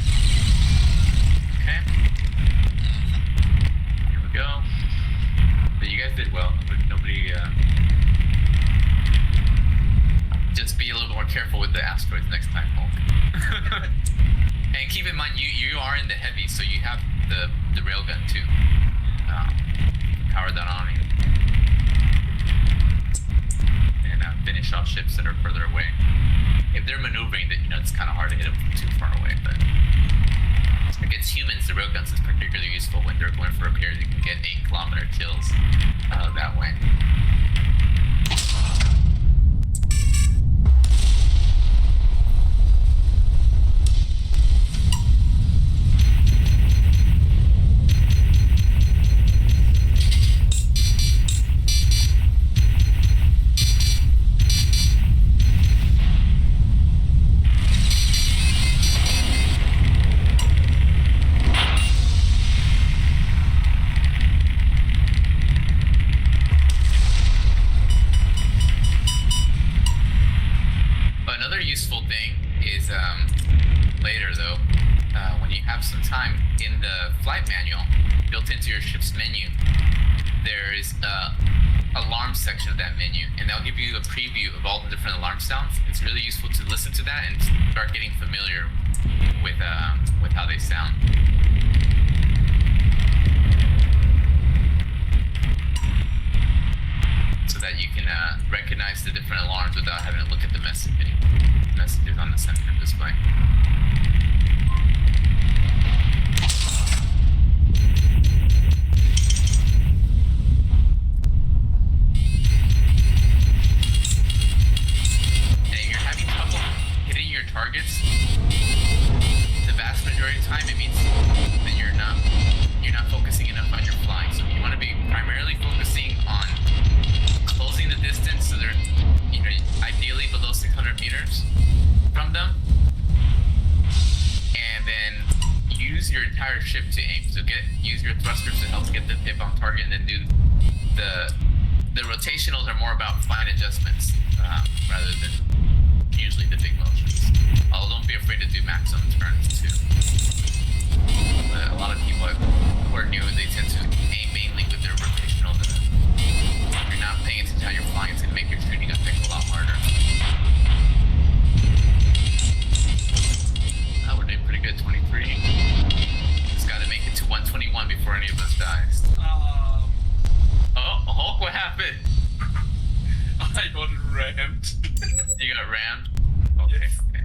Okay, here we go. But you guys did well. Nobody. Just be a little more careful with the asteroids next time, Hulk. And keep in mind, you are in the heavy, so you have the railgun too. Power that on and finish off ships that are further away. If they're maneuvering, that it's kind of hard to hit them from too far away. But against humans, the railguns is particularly useful when they're going for repairs. You can get 8-kilometer kills that way. useful thing is later though, when you have some time in the flight manual built into your ship's menu, there is alarm section of that menu, and that'll give you a preview of all the different alarm sounds. It's really useful to listen to that and start getting familiar with how they sound. So that you can recognize the different alarms without having to look at the messages on the center display. Targets, the vast majority of the time, it means that you're not focusing enough on your flying. So you want to be primarily focusing on closing the distance, so they're ideally below 600 meters from them, and then use your entire ship to aim. So use your thrusters to help get the tip on target, and then do the rotationals are more about fine adjustments rather than usually the big motions. Although don't be afraid to do maximum turns too. But a lot of people who are new, they tend to aim mainly with their rotational. If you're not paying attention to how you're flying, it's going to make your shooting effect a lot harder. Oh, we're doing pretty good, 23. Just got to make it to 121 before any of us dies. Oh, Hulk, what happened? I got rammed. You got rammed? Okay, Yes. okay.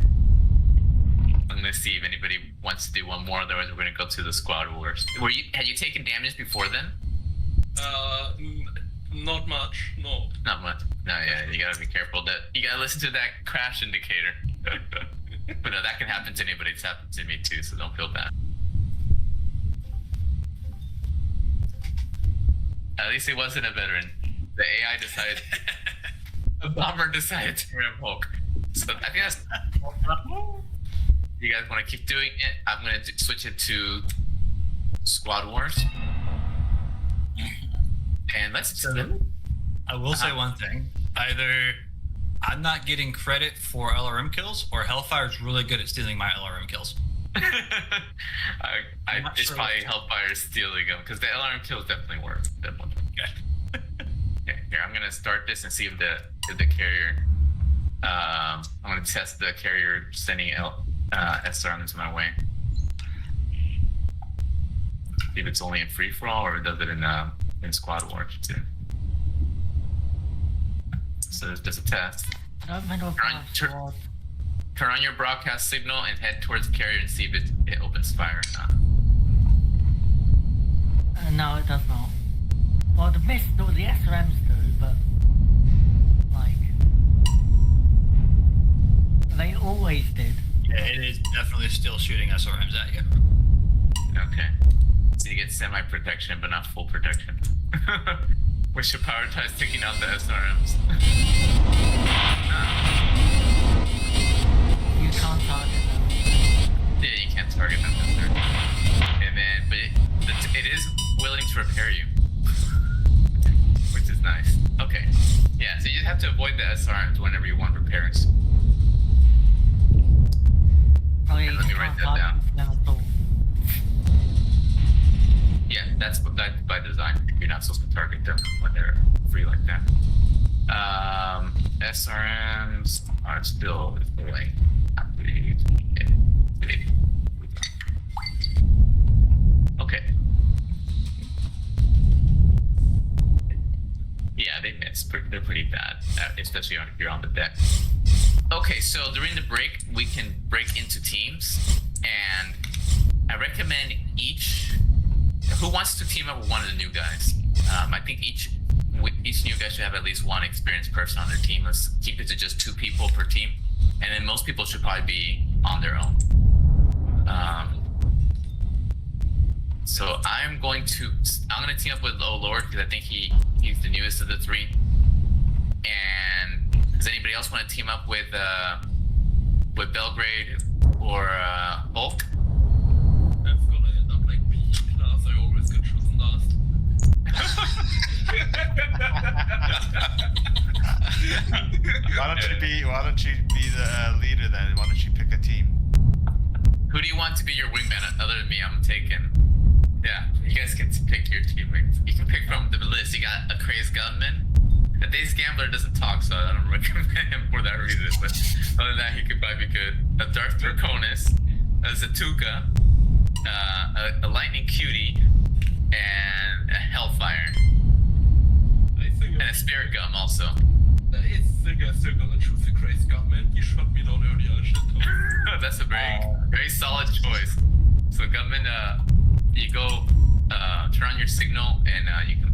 I'm gonna see if anybody wants to do one more, otherwise we're gonna go to the squad wars. Had you taken damage before then? Not much, no. Not much. No, yeah, you gotta be careful. You gotta listen to that crash indicator. But no, that can happen to anybody. It's happened to me too, so don't feel bad. At least it wasn't a veteran. The AI decided. The bomber decided to ram Hulk. So I think that's. You guys want to keep doing it? I'm gonna switch it to Squad Wars. And let's. I will say one thing. Either I'm not getting credit for LRM kills, or Hellfire's really good at stealing my LRM kills. It's sure probably Hellfire stealing them, because the LRM kills definitely work. Definitely. Okay, here I'm gonna start this and see if the carrier. I'm gonna test the carrier sending SRM into my way. See if it's only in free for all, or does it in squad wars too. So it's just a test. Turn on your broadcast signal and head towards the carrier and see if it opens fire or not. No, it does not. Well, the SRMs do, but like they always did. Yeah, it is definitely still shooting SRMs at you. Okay. So you get semi-protection, but not full protection. We should prioritize taking out the SRMs. You can't target them. Yeah, you can't target them. And then, but it is willing to repair you, which is nice. Okay. Yeah, so you just have to avoid the SRMs whenever you want repairs. Oh yeah, Let me write that down. Yeah, that's by design. You're not supposed to target them when they're free like that. SRMs are still like okay. Yeah, they miss. They're pretty bad, especially if you're on the deck. Okay, so during the break, we can break into teams, and I recommend each. Who wants to team up with one of the new guys? I think each new guy should have at least one experienced person on their team. Let's keep it to just 2 people per team, and then most people should probably be on their own. So I'm gonna team up with Lord, because I think he's the newest of the 3. And does anybody else want to team up with Belgrade or Hulk? That's gonna end up like B class. I always get chosen last. Why don't you be the leader then? Why don't you pick a team? Who do you want to be your wingman other than me? I'm taking. Yeah, you guys can pick your teammates. You can pick from the list. You got a crazed gunman. A Days Gambler doesn't talk, so I don't recommend him for that reason. But other than that, he could probably be good. A Darth Draconis, a Zatuka, a Lightning Cutie, and a Hellfire. And a Spirit Gum also. I think I still gonna choose the crazed gunman. He shot me down earlier. I should have. That's a very solid choice. So Gunman, you go turn on your signal and you can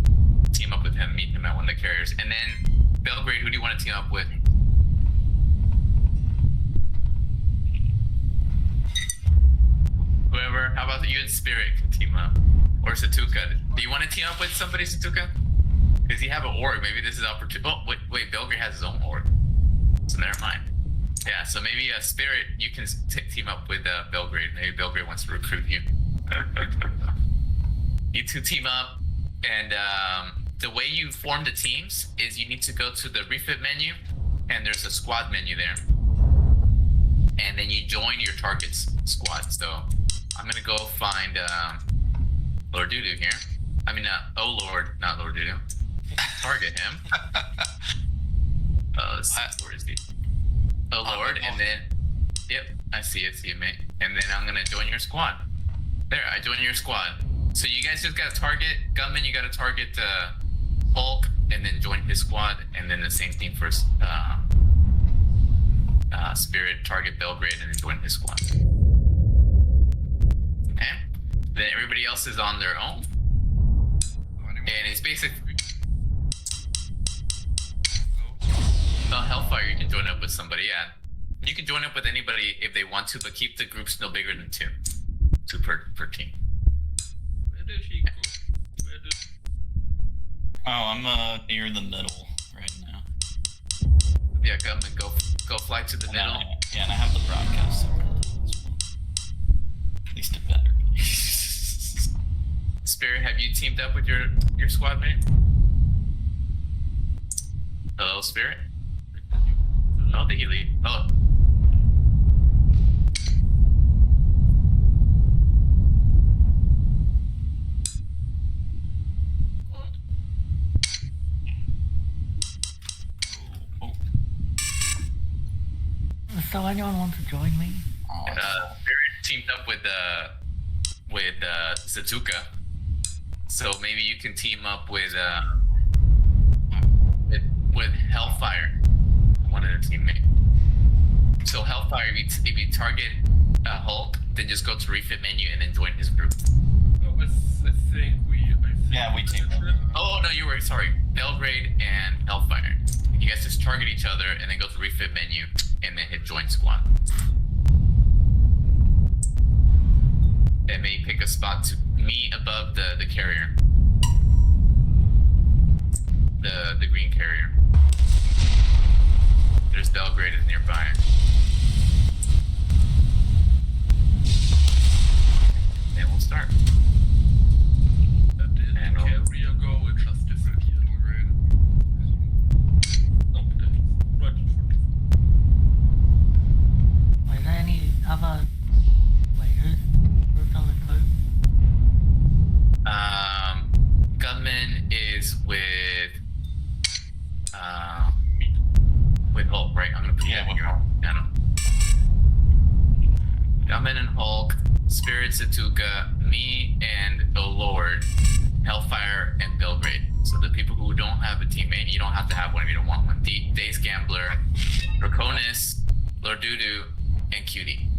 team up with him, meet him at one of the carriers. And then Belgrade, who do you want to team up with? Whoever. How about you and Spirit can team up? Or Satuka. Do you want to team up with somebody, Satuka? Because you have an org. Maybe this is opportunity. Oh, wait. Belgrade has his own org. So never mind. Yeah, so maybe Spirit, you can team up with Belgrade. Maybe Belgrade wants to recruit you. You two team up, and the way you form the teams is you need to go to the refit menu, and there's a squad menu there. And then you join your target's squad. So I'm going to go find Lord Doodoo here. I mean, oh Lord, not Lord Doodoo. Target him. Let's see, where is he? Oh Lord, and then, yep, I see it, mate. And then I'm gonna join your squad. There, I joined your squad. So you guys just gotta target Gunman, you gotta target Hulk, and then join his squad, and then the same thing for Spirit, target Belgrade, and then join his squad. Okay? Then everybody else is on their own. And it's basically... Hellfire, you can join up with somebody, yeah. You can join up with anybody if they want to, but keep the groups no bigger than 2. 2 per team. Where did he go? Oh, I'm near the middle right now. Yeah, Gunman, go fly to the middle. Yeah, and I have the broadcast. At least it better. Spirit, have you teamed up with your squad mate? Hello, Spirit? Oh, did he leave? Hello. So anyone want to join me? Spirit teamed up with Satuka. So maybe you can team up with Hellfire, one of the teammates. So Hellfire, if you target Hulk, then just go to refit menu and then join his group. Oh, I think we teamed up. Oh no, you were sorry. Belgrade and Hellfire. You guys just target each other and then go to refit menu and then hit join squad. And maybe pick a spot to me above the carrier. The green carrier. There's Belgrade is nearby. And we'll start. That is the carrier go, it just disappeared. No, that is right in front of Is there any other... Wait, who's on the group? Gunman is with Hulk, right? I'm gonna put that in your channel. Gunman and Hulk, Spirit, Satuka, me and Oh Lord, Hellfire, and Belgrade. So the people who don't have a teammate, you don't have to have one if you don't want one. Days Gambler, Draconis, Lord Doodoo, and Cutie.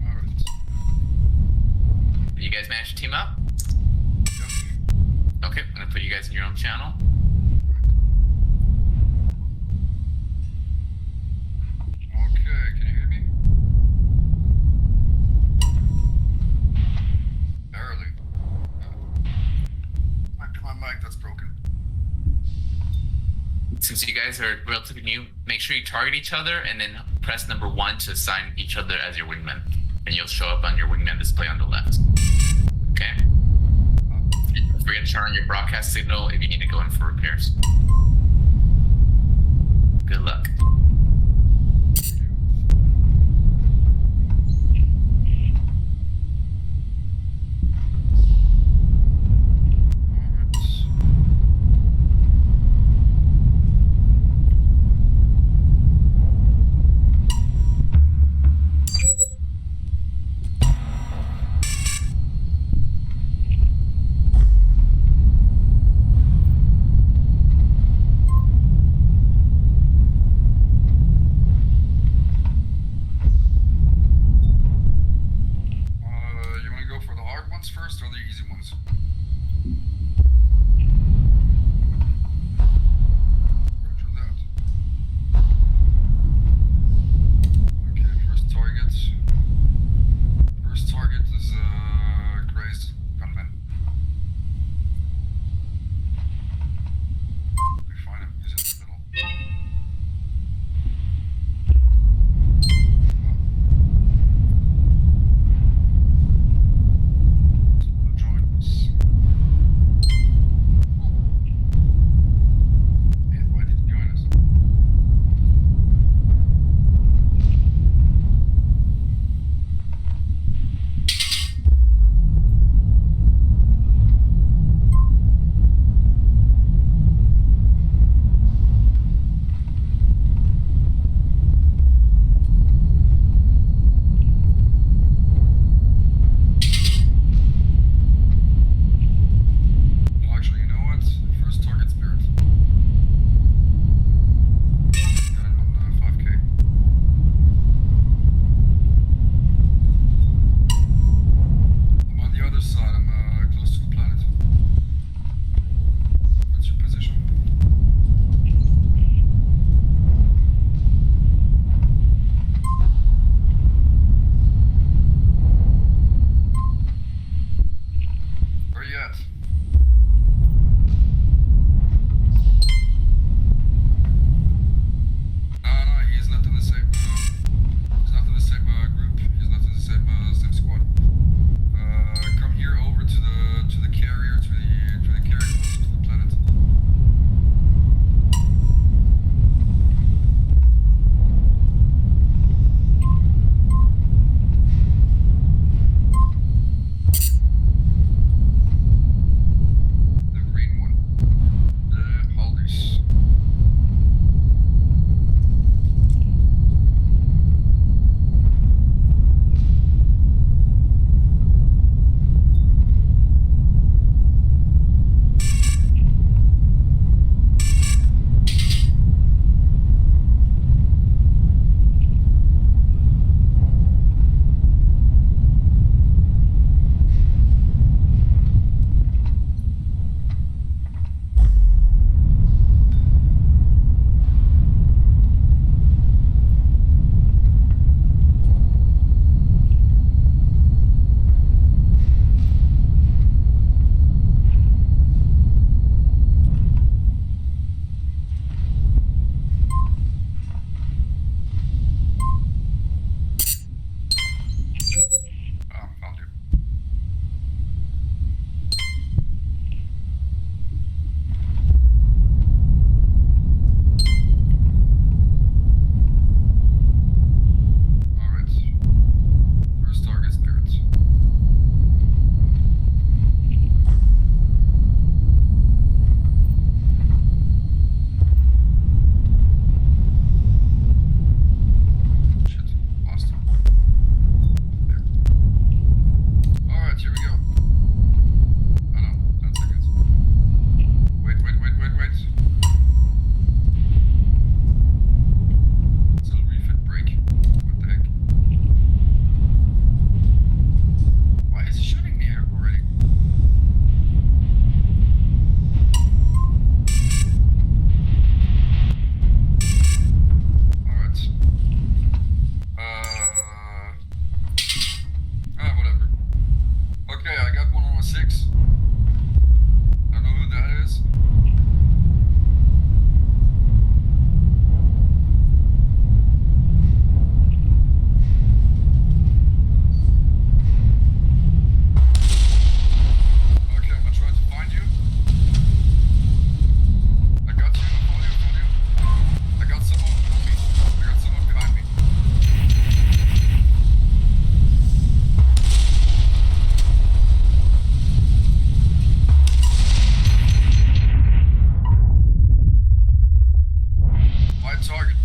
Alright. Did you guys manage to team up? Okay, I'm gonna put you guys in your own channel. Okay, can you hear me? Barely. Back to my mic, that's broken. Since you guys are relatively new, make sure you target each other and then press number 1 to assign each other as your wingman. And you'll show up on your wingman display on the left. Okay. forget to turn on your broadcast signal if you need to go in for repairs. Good luck.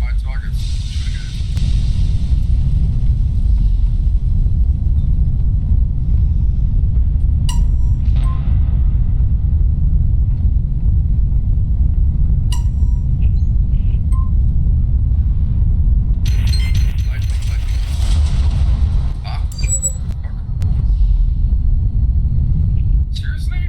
My target's shooting at it. Ah. Fuck. Seriously?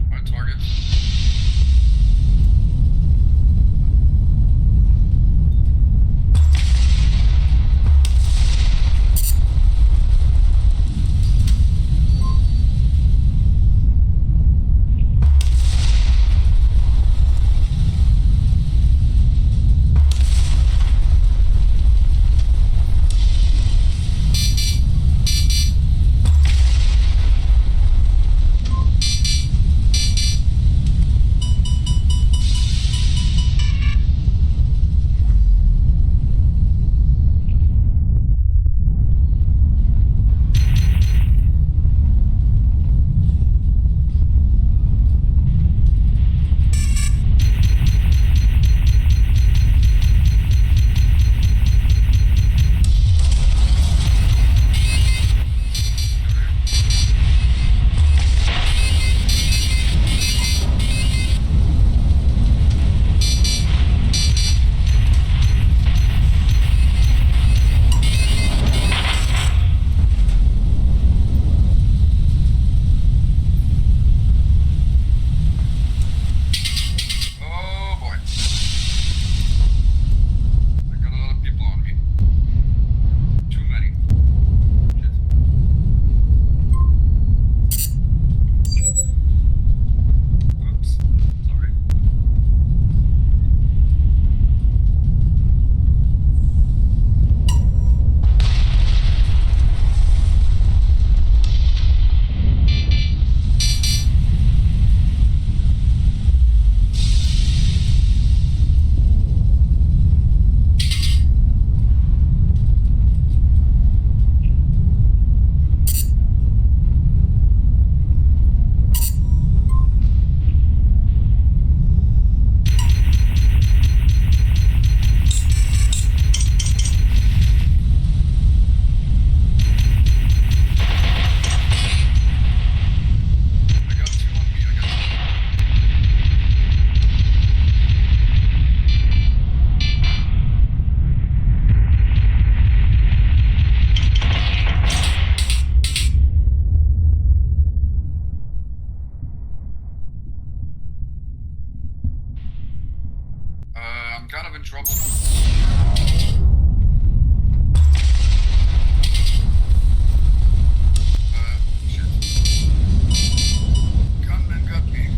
My target. Oh boy. I got a lot of people on me. Too many. Shit. Oops. Sorry. I got two on me. I got two. I'm kind of in trouble. Shit. Gunman got me.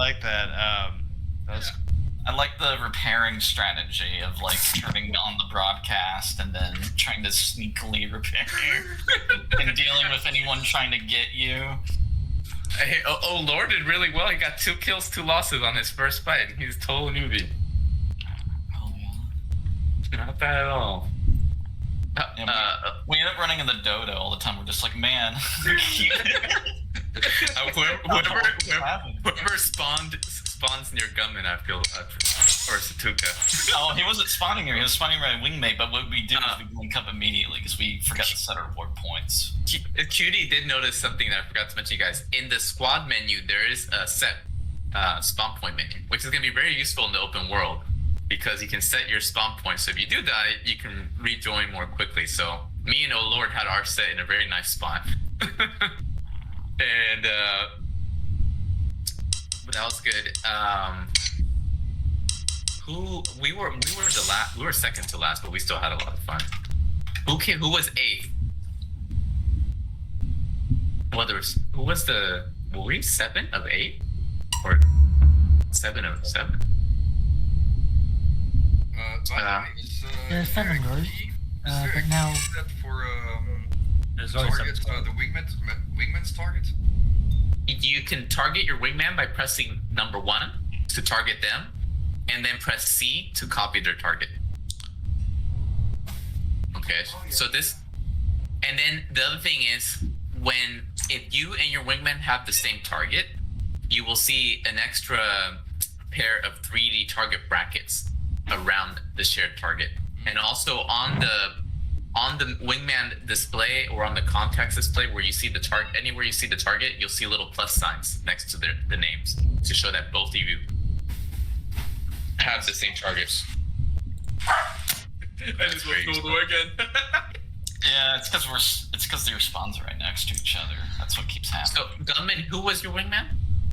like that. That was I like the repairing strategy of like turning on the broadcast and then trying to sneakily repair and dealing with anyone trying to get you. Hey, Lord did really well. He got 2 kills, 2 losses on his first fight. He's a total newbie. Oh yeah. Not bad at all. We end up running in the dodo all the time. We're just like, man. Whoever spawns near Gunman, I feel, or Satuka. Oh, he wasn't spawning here. He was spawning right wingmate. But what we do is we link up immediately because we forgot to set our warp points. Cutie did notice something that I forgot to mention, you guys. In the squad menu, there is a set spawn point menu, which is going to be very useful in the open world because you can set your spawn point. So if you do that, you can rejoin more quickly. So me and Lord had our set in a very nice spot. And that was good. We were second to last, but we still had a lot of fun. Who was 8th? Who was the? Were we 7 of 8 or 7 of 7? There's 7 rows, but now That for There's only target, 7. the wingman's target. You can target your wingman by pressing number 1 to target them, and then press C to copy their target. Okay, so this, and then the other thing is if you and your wingman have the same target, you will see an extra pair of 3D target brackets around the shared target, and also on the wingman display or on the context display where you see the target, anywhere you see the target, you'll see little plus signs next to the names to show that both of you have the same targets. I just went through again. Yeah, it's because their spawns are right next to each other. That's what keeps happening. So, Gunman, who was your wingman?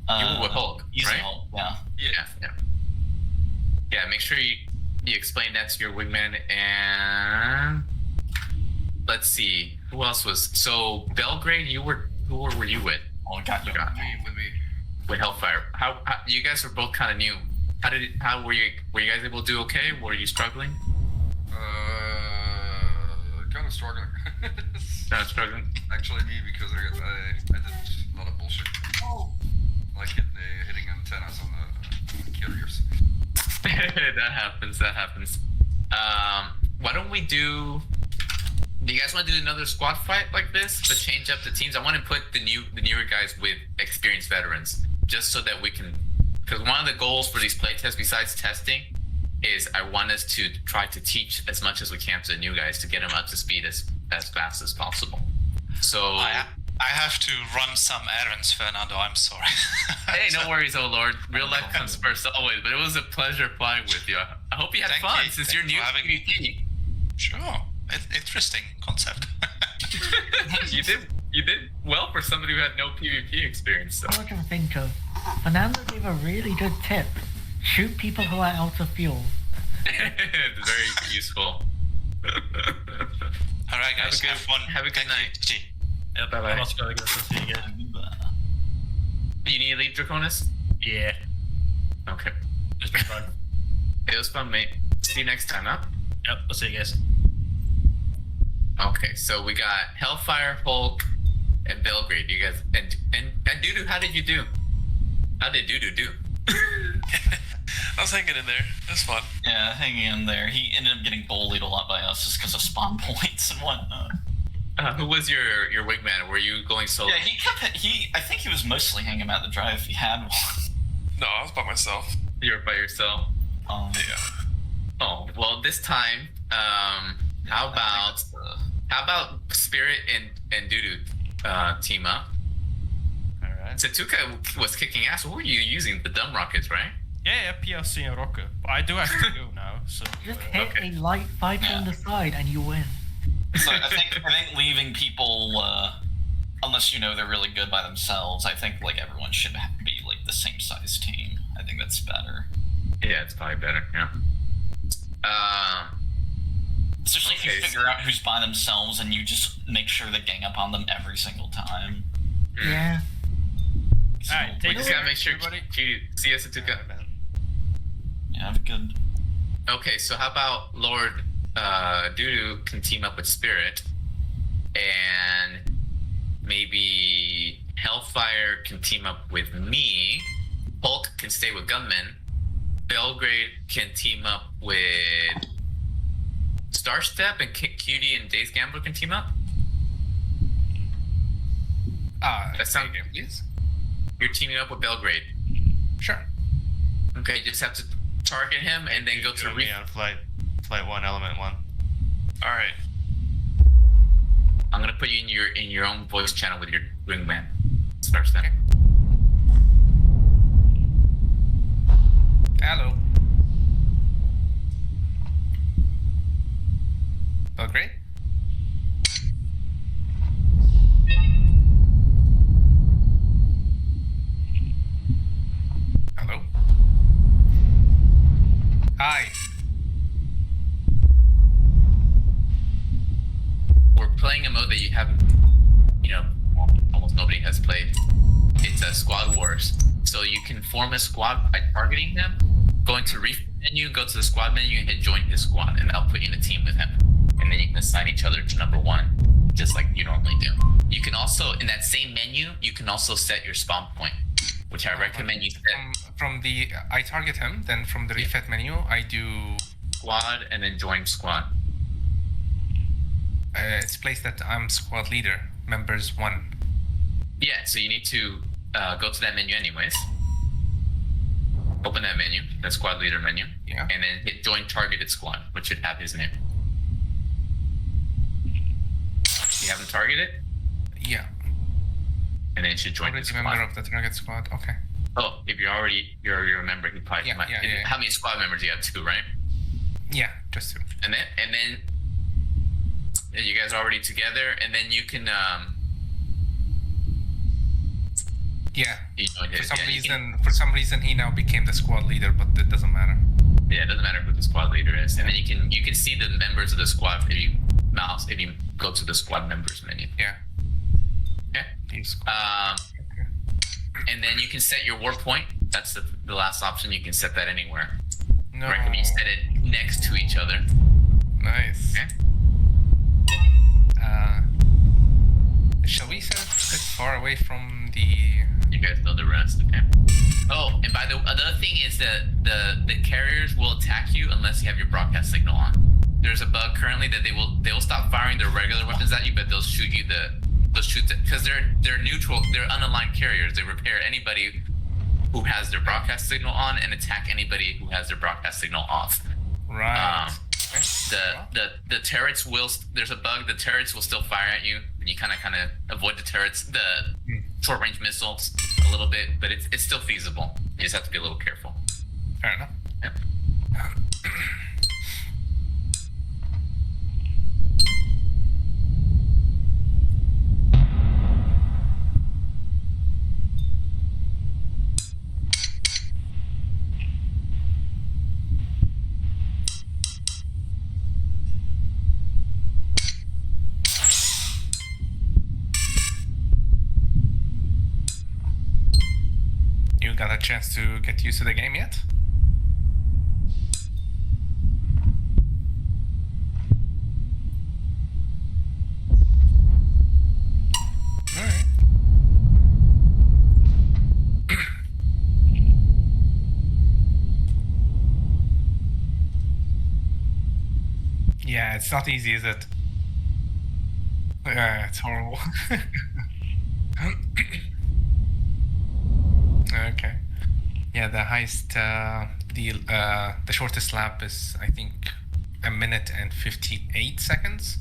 You were with Hulk, Easy right? Hulk, yeah. Yeah, make sure you explain that to your wingman. And let's see, who else was? So Belgrade, who were you with? Oh, I got you. With me. With Hellfire. How you guys were both kind of new. How were you guys able to do okay? Were you struggling? Kind of struggling. Kind of struggling. Actually, me, because I did a lot of bullshit. Like hitting antennas on the carriers. That happens. Why don't we do you guys want to do another squad fight like this, but change up the teams? I want to put the newer guys with experienced veterans, just so that we can, because one of the goals for these playtests, besides testing, is I want us to try to teach as much as we can to the new guys to get them up to speed as fast as possible. So I have to run some errands, Fernando. I'm sorry. Hey, no worries, oh Lord. Real life comes first always. But it was a pleasure playing with you. I hope you had fun since you're new to PvP. Sure. Interesting concept. You did well for somebody who had no PvP experience. So. What to think of? Fernando gave a really good tip. Shoot people who are out of fuel. It's very useful. All right, guys. Have a good night. GG. Yep, Bye-bye. I'm also gotta go see you again. You need to leave, Draconis? Yeah. Okay. It's been fun. It was fun, mate. See you next time, huh? Yep, I'll see you guys. Okay, so we got Hellfire, Hulk, and Belgrade. You guys, and Dudu, how did you do? How did Dudu do? I was hanging in there. It was fun. Yeah, hanging in there. He ended up getting bullied a lot by us just because of spawn points and whatnot. Who was your wingman? Were you going solo? Yeah, I think he was mostly hanging out the drive if he had one. No, I was by myself. You were by yourself. Yeah. Oh well, this time, how about Spirit and Dudu team up? All right. Satuka was kicking ass. What were you using? The dumb rockets, right? Yeah, PLC and rocket. But I do have to go now, so. Just hit a light fighter on the side and you win. So I think leaving people, unless you know they're really good by themselves, I think like everyone should be like the same size team. I think that's better. Yeah, it's probably better. Yeah. Especially if you figure out who's by themselves and you just make sure to gang up on them every single time. Yeah. Alright, We take just care, gotta make sure. everybody. See you, Satuka. Yeah, have a good. Okay, so how about Lord Dudu can team up with Spirit, and maybe Hellfire can team up with me. Hulk can stay with Gunman. Belgrade can team up with Starstep, and Cutie and Days Gambler can team up. That sounds good. Please. You're teaming up with Belgrade. Sure. Okay, you just have to target him and then go to me on flight 1, element 1. All right. I'm gonna put you in your own voice channel with your wingman. Starstep. Hello. Oh, great. Hello. Hi. We're playing a mode that you haven't, almost nobody has played. It's a squad wars. So you can form a squad by targeting him, go into refit menu, go to the squad menu, and hit join his squad, and that'll put you in a team with him. And then you can assign each other to number 1, just like you normally do. You can also, in that same menu, you can also set your spawn point, which I recommend you set. From the I target him, then from the refit menu, I do Squad and then join squad. It's placed that I'm squad leader, members 1. Yeah, so you need to go to that menu anyways. Open that menu, the squad leader menu. Yeah. And then hit join targeted squad, which should have his name. You have him targeted? Yeah. And then it should join his Already squad. member of the target squad. Okay. Oh, if you're a member, he probably Yeah, might. yeah, yeah. How many squad members do you have? 2, right? Yeah, just 2. And then you guys are already together, and then you can Yeah. you join his. For some reason, he now became the squad leader, but it doesn't matter. Yeah, it doesn't matter who the squad leader is, and then you can see the members of the squad if you go to the squad members menu. Yeah. Okay. And then you can set your war point. That's the last option. You can set that anywhere. No. I recommend you set it next to each other. Nice. Okay. Shall we set it far away from the? You guys know the rest, okay? Oh, and by the other thing is that the carriers will attack you unless you have your broadcast signal on. There's a bug currently that they will stop firing their regular weapons at you, but they'll shoot you because they're neutral, they're unaligned carriers. They repair anybody who has their broadcast signal on and attack anybody who has their broadcast signal off. Right. The turrets will. There's a bug. The turrets will still fire at you, and you kind of avoid the turrets, the short range missiles a little bit, but it's still feasible. You just have to be a little careful. Fair enough. Yep. You got a chance to get used to the game yet? Alright. Yeah, it's not easy, is it? Yeah, it's horrible. Okay. Yeah, the highest, the shortest lap is, I think, 1 minute and 58 seconds.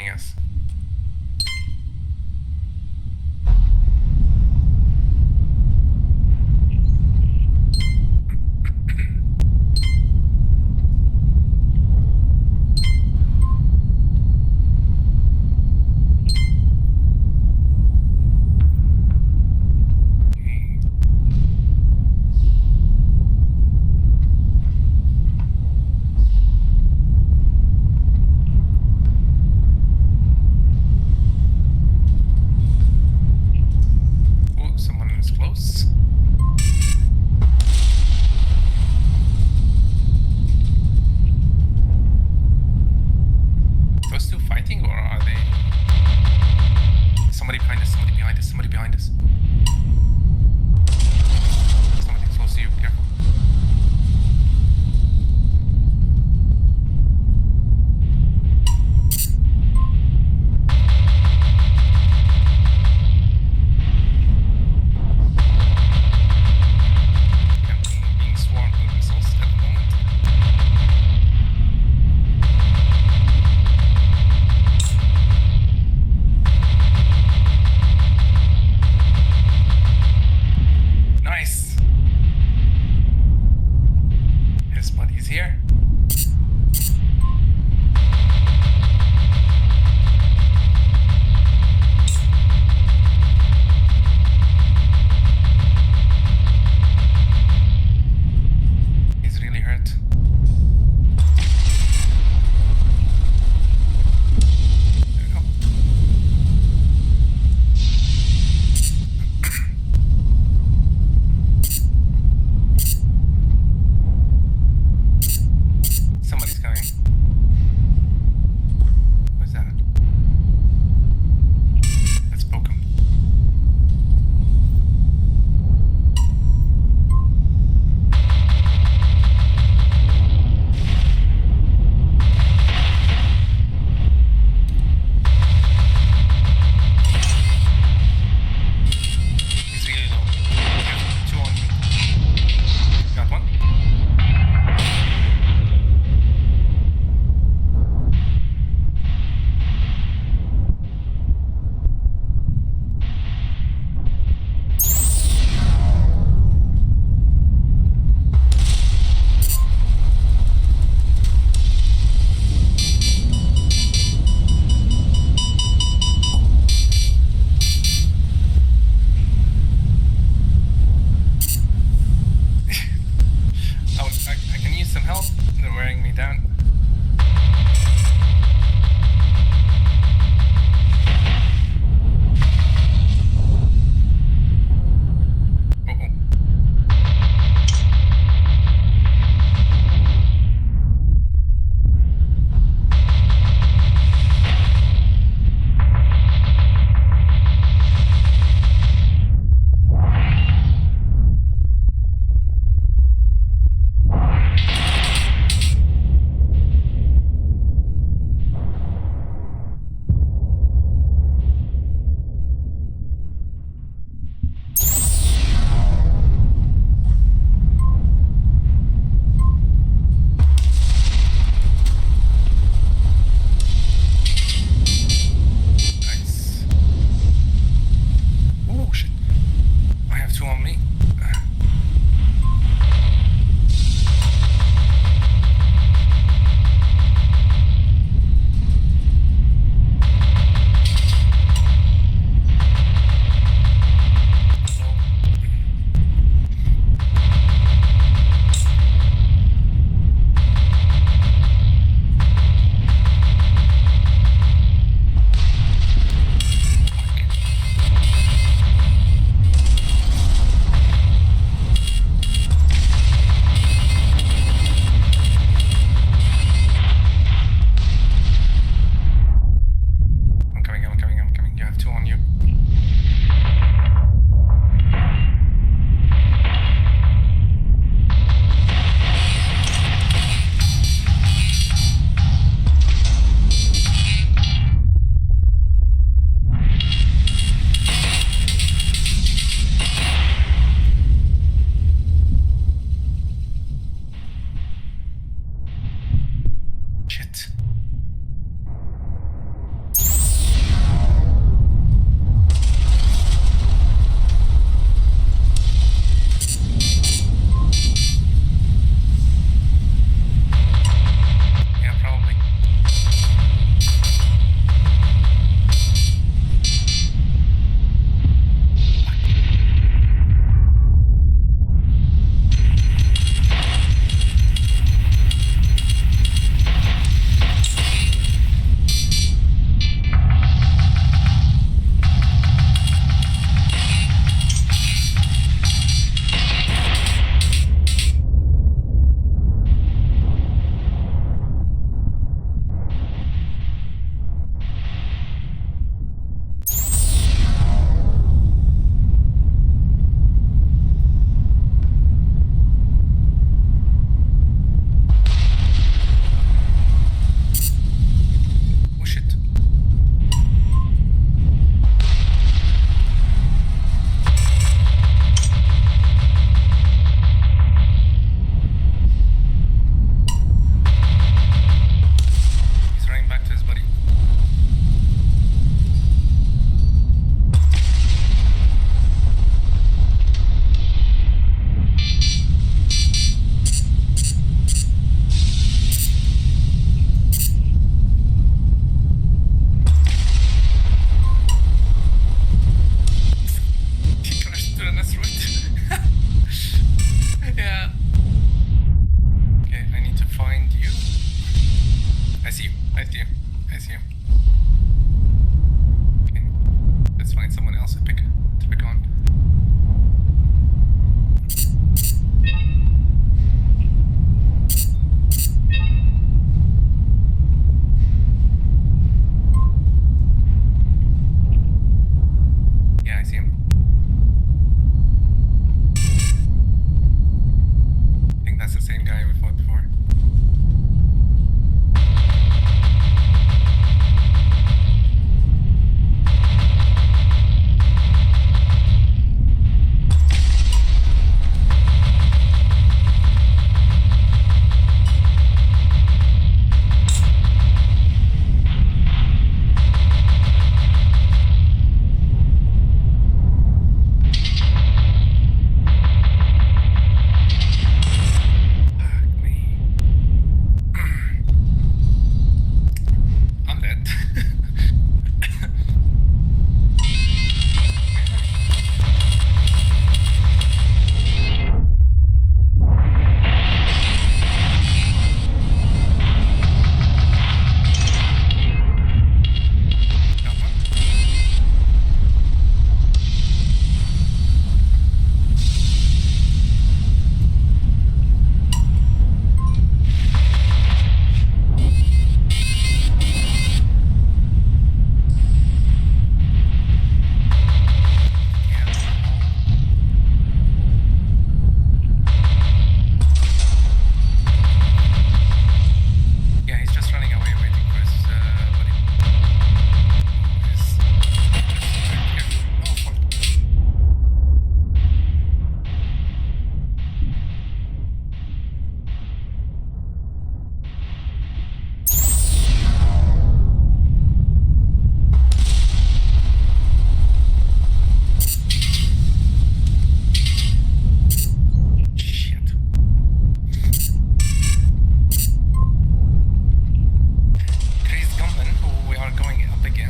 joining us. Oh, someone is close. Those two fighting, or are they? Somebody behind us, somebody behind us, somebody behind us. Somebody close to you, careful. I'm being swarmed with missiles at the moment.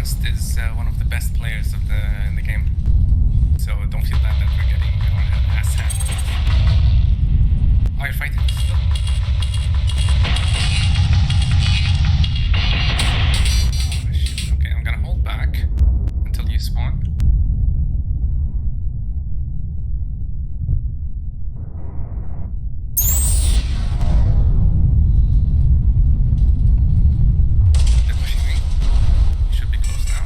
honest, is one of the best players in the game. So don't feel bad that we're getting our ass handed. Oh, you're fighting still? Oh, shoot. Okay, I'm gonna hold back until you spawn. They're pushing me. Should be close now.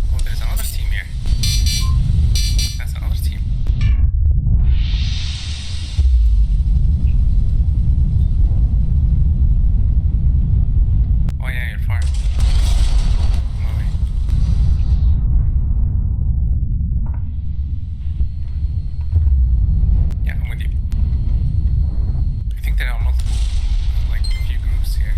Oh, there's another team here. That's another team. Oh yeah, you're far. No way. Yeah, I'm with you. I think there are multiple, like a few groups here.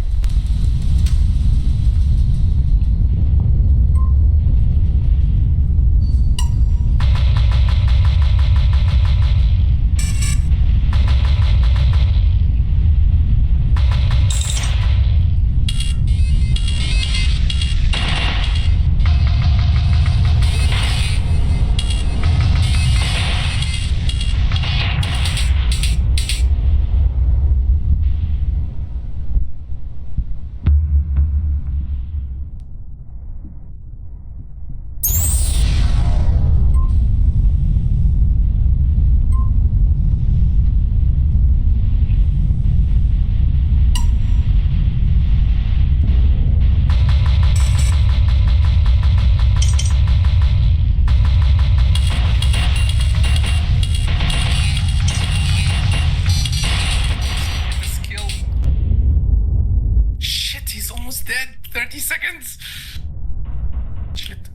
Skill. Shit, he's almost dead. 30 seconds. Shit.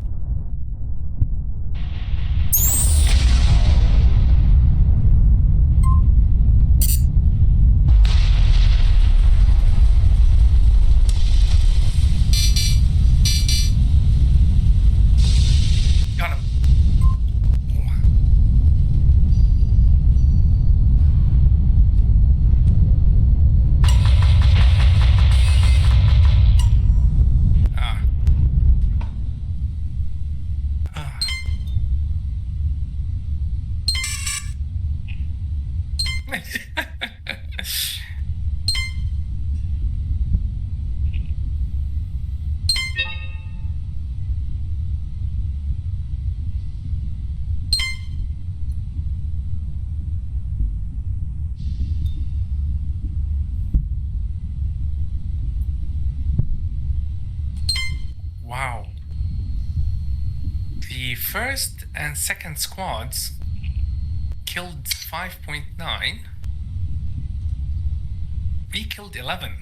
Got him. Ah. Ah. Wow. The first and second squads killed 5.9. We killed 11.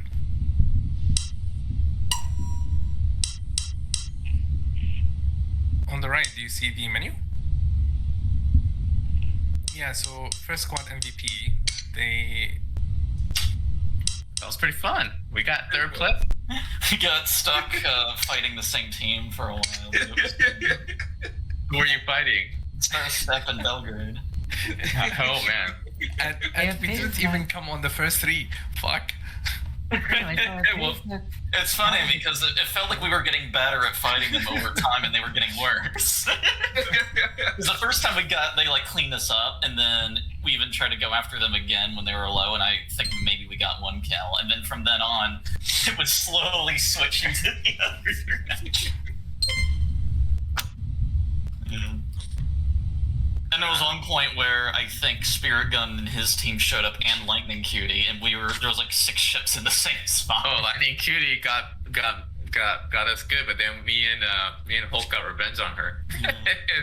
On the right, do you see the menu? Yeah, so first squad MVP, they... That was pretty fun. We got third place. We got stuck fighting the same team for a while. Who were you fighting? First step in Belgrade. Oh man. And we didn't even come on the first three. Fuck. Well, it's funny because it felt like we were getting better at fighting them over time, and they were getting worse. Because the first time they like cleaned us up, and then we even tried to go after them again when they were low, and I think maybe we got one kill, and then from then on, it was slowly switching to the other direction. Yeah. And was one point where I think Spirit Gun and his team showed up and Lightning Cutie, and there was like 6 ships in the same spot. Oh, Lightning Cutie got us good, but then me and Hulk got revenge on her. And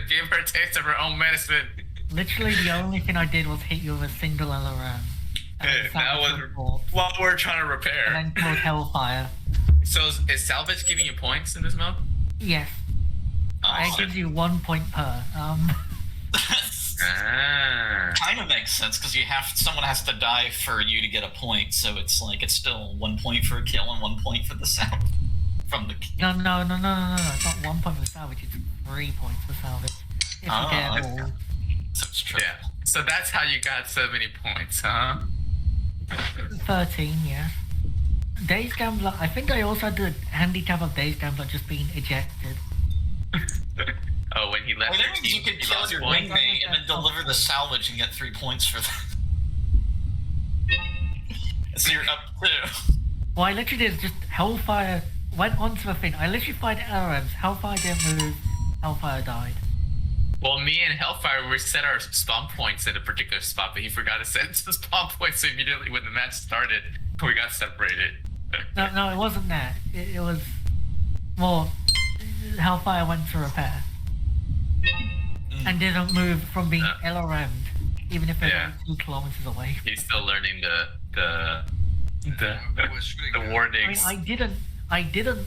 gave her a taste of her own medicine. Literally, the only thing I did was hit you with a single LRM. That was what we're trying to repair. And then killed Hellfire. So is salvage giving you points in this mode? Yes. It gives you 1 point per. Kind of makes sense because someone has to die for you to get a point, so it's like it's still 1 point for a kill and 1 point for the salvage from the kill. No. It's not 1 point for salvage. It's 3 points for salvage. If you get it all. So it's true. Yeah. So that's how you got so many points, huh? 13, yeah. Days Gambler. I think I also had the handicap of Days Gambler just being ejected. Oh, when he left. Well, that means you could kill your wingmate and then deliver the salvage and get 3 points for that. So you're up 2. Well, I literally did just Hellfire went onto the thing. I literally fired LRMs. Hellfire didn't move. Hellfire died. Well, me and Hellfire, we set our spawn points at a particular spot, but he forgot to set the spawn points, so immediately when the match started, we got separated. No, it wasn't that. It was more Hellfire went to repair. And didn't move from being LRM'd, even if it was 2 kilometers away. He's still learning the warnings. I mean, I didn't,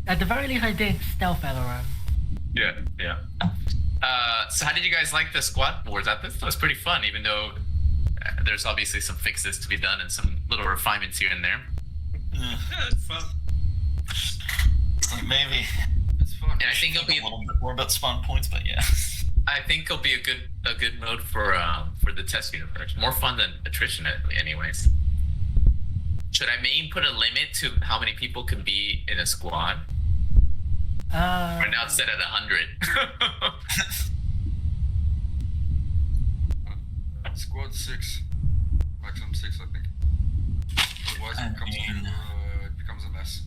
at the very least I did stealth LRM. Yeah. So how did you guys like the squad wars? That was pretty fun, even though there's obviously some fixes to be done and some little refinements here and there. Yeah, it's fun. Like maybe. It's fun. Yeah, I think it'll be a little bit more about spawn points, but yeah. I think it'll be a good mode for the test universe. More fun than attrition, anyways. Should I maybe put a limit to how many people can be in a squad? We're now set at 100. Squad 6, maximum 6, I think. Otherwise, it becomes a mess.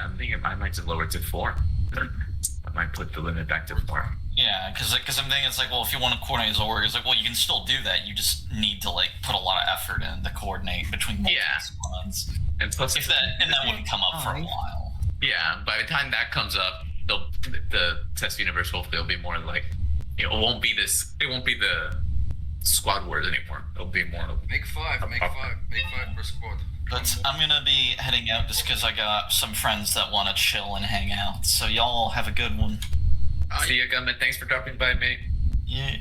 I'm thinking I might just lower it to 4. I might put the limit back to 4. Yeah, because I'm thinking it's like, well, if you want to coordinate as a org, it's like, well, you can still do that. You just need to like put a lot of effort in to coordinate between multiple squads. And plus, that wouldn't come up for a while. Yeah, by the time that comes up, the test universe hopefully will be more like, it won't be the squad wars anymore. It'll be more. Make 5 per squad. But I'm gonna be heading out just because I got some friends that want to chill and hang out. So y'all have a good one. See you, Gunman. Thanks for dropping by, mate. Yeah.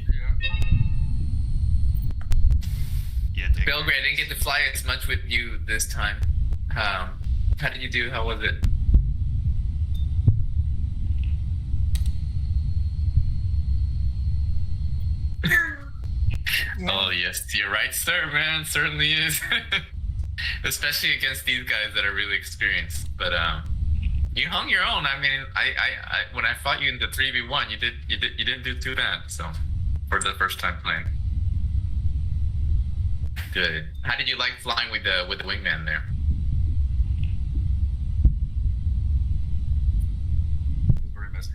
Belgrade, I didn't get to fly as much with you this time. How did you do? How was it? Oh yes, you're right, sir, man. Certainly is. Especially against these guys that are really experienced. But you hung your own. I mean, I when I fought you in the 3v1, you didn't do too bad. So for the first time playing. Good. How did you like flying with the wingman there? Very messy.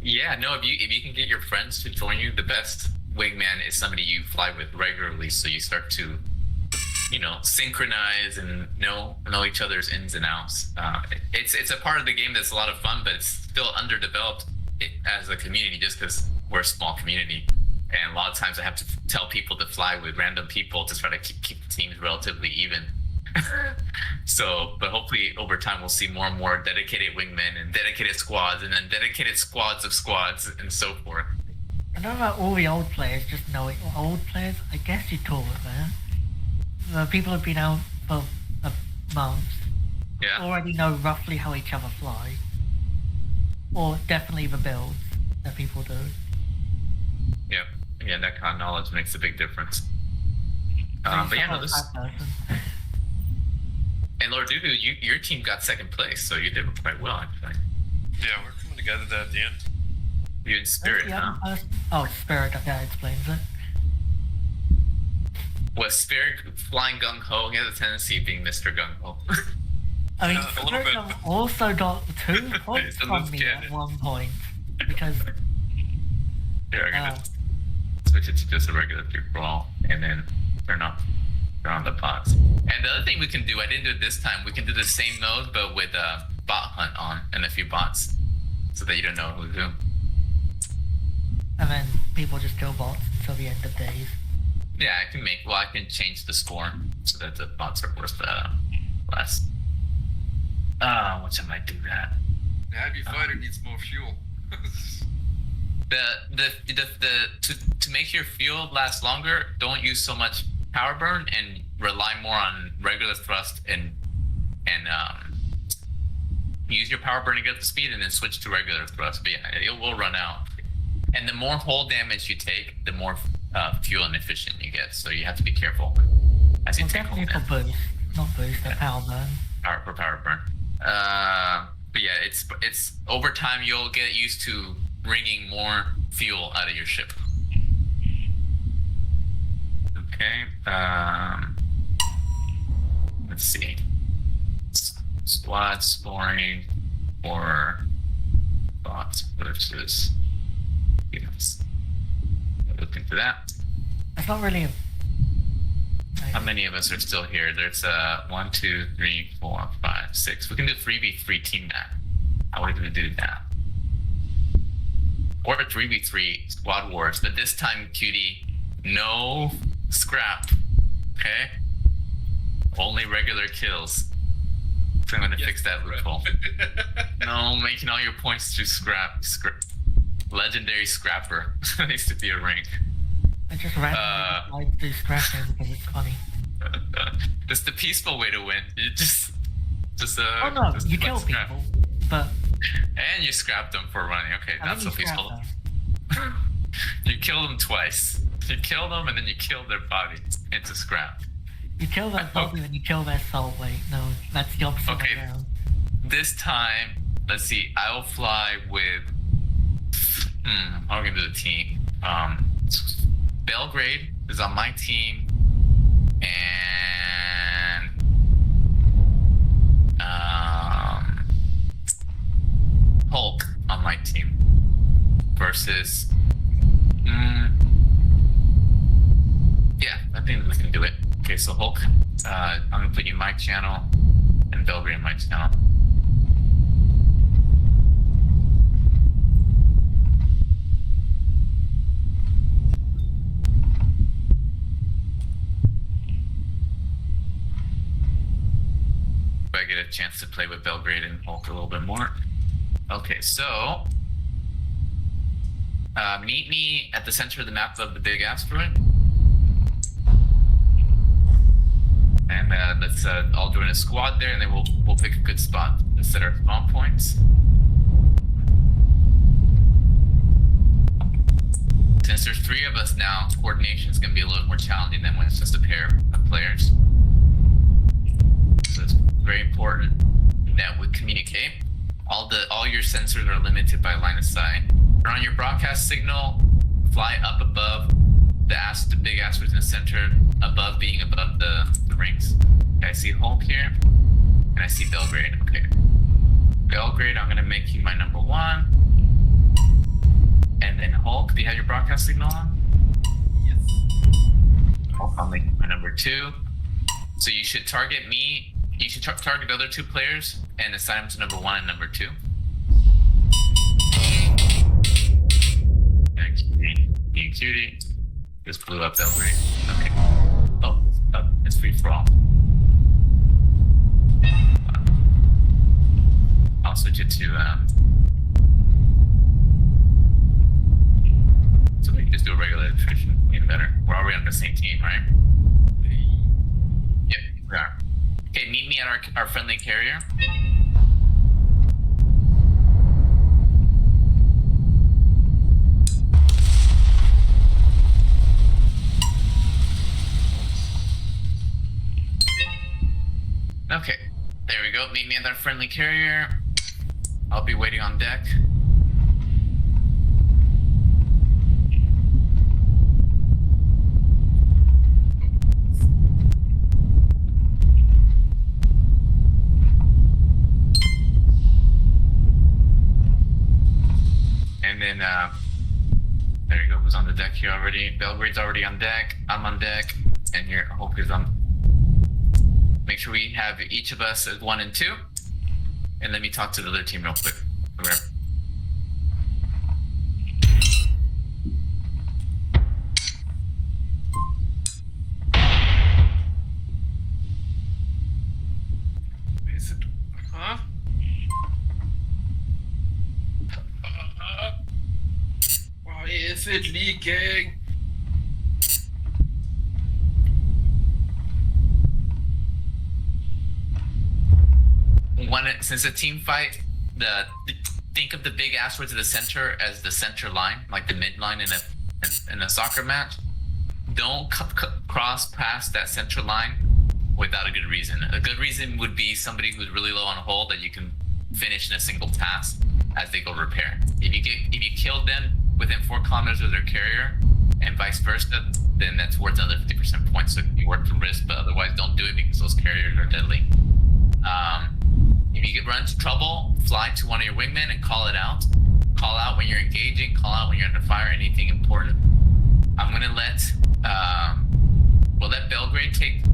Yeah, no, if you can get your friends to join you, the best wingman is somebody you fly with regularly, so you start to, synchronize and know each other's ins and outs. It's a part of the game that's a lot of fun, but it's still underdeveloped as a community just because we're a small community. And a lot of times I have to tell people to fly with random people to try to keep the teams relatively even. But hopefully over time we'll see more and more dedicated wingmen and dedicated squads and then dedicated squads of squads and so forth. I don't know about all the old players, just know it. Old players, I guess you'd call it that. The people who've been out for a month already know roughly how each other fly. Or definitely the builds that people do. Yeah, that kind of knowledge makes a big difference. But yeah, no, this... And Lord Dudu, your team got second place, so you did quite well, actually. Yeah, we're coming together there at the end. You in Spirit, huh? Oh, Spirit, that explains it. Was Spirit flying gung ho? He has a tendency of being Mr. Gung ho. I mean, a little bit. Spirit also got 2 points It's a from loose me cannon. at one point because Here, I'm gonna switch it to just a regular free brawl, and then turn on the bots. And the other thing we can do, I didn't do it this time. We can do the same mode, but with bot hunt on and a few bots, so that you don't know who's who. and then people just kill bots until the end of days. Yeah, I can change the score so that the bots are worth less. What time I do that? The heavy fighter needs more fuel. To make your fuel last longer, don't use so much power burn and rely more on regular thrust and use your power burn to get up to speed and then switch to regular thrust. But yeah, it will run out. And the more hull damage you take, the more fuel inefficient you get. So you have to be careful as you take hull Definitely for damage. boost, not boost, the power burn. Power burn. But yeah, it's over time you'll get used to wringing more fuel out of your ship. Okay. Let's see. Squad scoring or bots versus units. Look into that. It's not really a... How many of us are still here? There's 1, 2, 3, 4, 5, 6. We can do 3v3 team map. How are we gonna do that? Or 3v3 squad wars, but this time, cutie, no scrap. Okay? Only regular kills. So I'm gonna fix that loophole. No, making all your points through scrap. Legendary scrapper needs to be a rank. I just randomly do scrapping because it's funny. That's the peaceful way to win. You just oh no, just you let kill scrap. people, but... And you scrap them for running. Okay, I not so think you peaceful. scrap them. You kill them twice. You kill them and then you kill their body into scrap. You kill their body and you kill their soul. Wait, no, that's the opposite way around. This time, let's see. I will fly with. How are we gonna do the team? Belgrade is on my team, and Hulk on my team versus. Yeah, I think we can do it. Okay, so Hulk, I'm gonna put you in my channel, and Belgrade in my channel. I get a chance to play with Belgrade and Hulk a little bit more. Okay, so meet me at the center of the map of the big asteroid, and let's all join a squad there, and then we'll pick a good spot to set our spawn points. Since there's 3 of us now, coordination is going to be a little more challenging than when it's just a pair of players. So it's very important that we communicate. All your sensors are limited by line of sight. Turn on your broadcast signal, fly up above the big asteroid in the center, being above the rings. Okay, I see Hulk here, and I see Belgrade. Okay, Belgrade, I'm gonna make you my number 1, and then Hulk, do you have your broadcast signal on? Yes. Hulk, I'll make you my number 2. So you should target me. You should target the other 2 players and assign them to number 1 and number 2. Being cutie. Just blew up Belgrade. Okay. Oh, it's free for all. I'll switch it to so we can just do a regular attrition. Even better. We're already on the same team, right? Yep, we are. Okay, meet me at our friendly carrier. Okay, there we go. Meet me at our friendly carrier. I'll be waiting on deck. And then, there you go. Who's on the deck here already? Belgrade's already on deck. I'm on deck. And here, Hulk is on. Make sure we have each of us as 1 and 2. And let me talk to the other team real quick. Okay. Is it? Huh? Why is it leaking? Since a team fight, think of the big asteroid to the center as the center line, like the midline in a soccer match. Don't cross past that center line without a good reason. A good reason would be somebody who's really low on hold that you can finish in a single task as they go repair. If you kill them within 4 kilometers of their carrier and vice versa, then that's worth another 50% points. So you work from risk, but otherwise don't do it because those carriers are deadly. If you run into trouble, fly to one of your wingmen and call it out. Call out when you're engaging, call out when you're under fire, anything important. I'm gonna let Belgrade take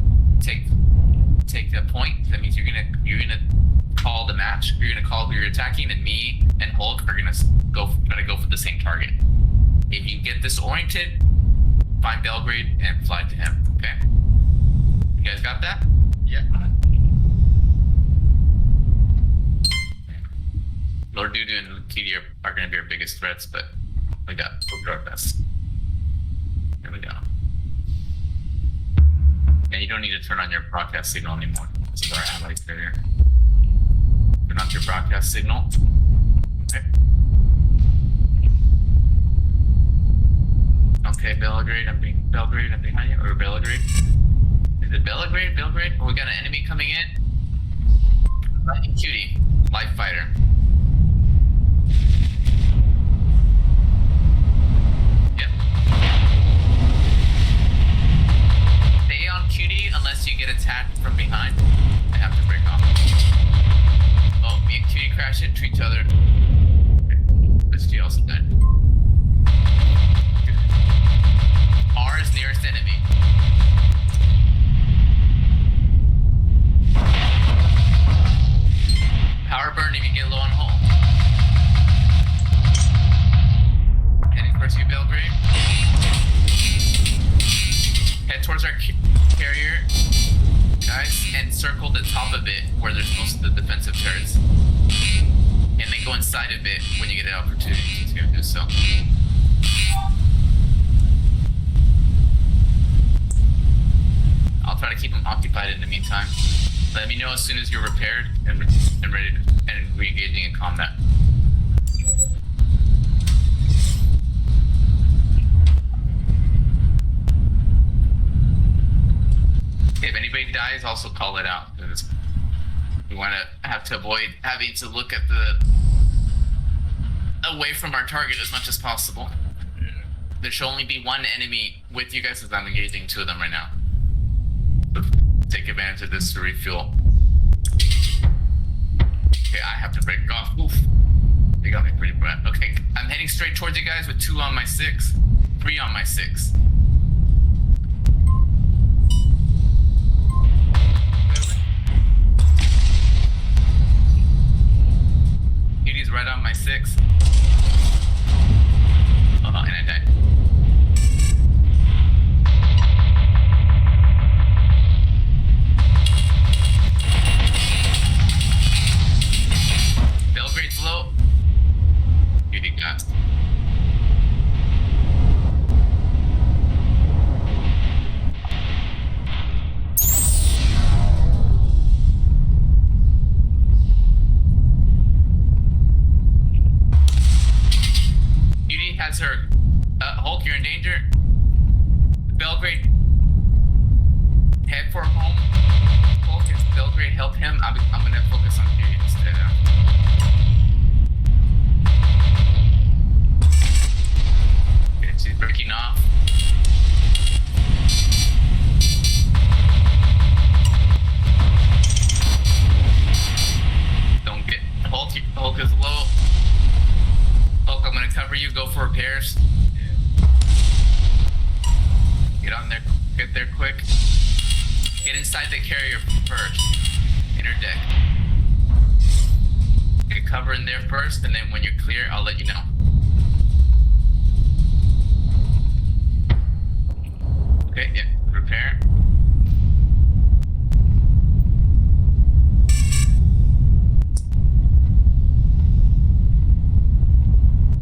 the point. That means you're gonna call the match. You're gonna call who you're attacking, and me and Hulk are gonna try to go for the same target. If you get disoriented, find Belgrade and fly to him. Okay? You guys got that? Yeah. Lord Dudu and TD are going to be our biggest threats, but we'll do our best. Here we go. And you don't need to turn on your broadcast signal anymore. This is our allies carrier. Turn on your broadcast signal. Okay. Okay, Belgrade, I'm behind you, or Belgrade. Is it Belgrade? Oh, we got an enemy coming in. Lightning Cutie, life fighter. Yep. Stay on Cutie unless you get attacked from behind. I have to break off. Oh, me and Cutie crash into each other. Okay. This G also died. R is nearest enemy. Power burn if you get low on hull. Heading towards you, Belgrade. Head towards our carrier, guys, and circle the top of it where there's most of the defensive turrets. And then go inside of it when you get an opportunity to do so. I'll try to keep them occupied in the meantime. Let me know as soon as you're repaired and ready and re-engaging in combat. If anybody dies, also call it out. Because we want to have to avoid having to look at away from our target as much as possible. There should only be one enemy with you guys as I'm engaging 2 of them right now. So take advantage of this to refuel. Okay, I have to break off. Oof. They got me pretty bad. Okay, I'm heading straight towards you guys with 2 on my 6. 3 on my 6. Beauty's right on my 6. Oh, and I died. Belgrade's low. Beauty got. Beauty has her. Hulk, you're in danger. Belgrade, head for home. Hulk and Belgrade, help him. I'm gonna focus on Beauty instead. Okay, she's breaking off. Don't get Hulk is low. Hulk, I'm I'm gonna cover you. Go for repairs. Get on there. Get there quick. Get inside the carrier first. Inner deck. Get cover in there first, and then when you're clear, I'll let you know. Okay, yeah. Repair.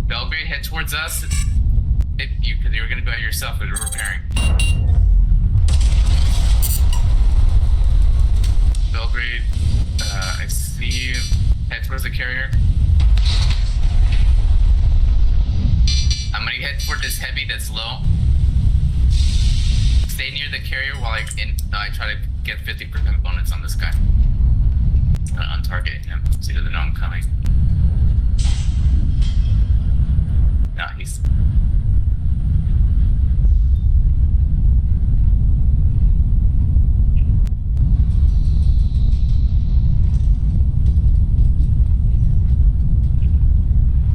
Belgrade, head towards us. If you, because you were gonna go out yourself, but we're repairing. Belgrade, I see you. Head towards the carrier. I'm gonna head toward this heavy that's low. Stay near the carrier while I try to get 50% bonus on this guy. On target him, so he doesn't know I'm coming. No, he's...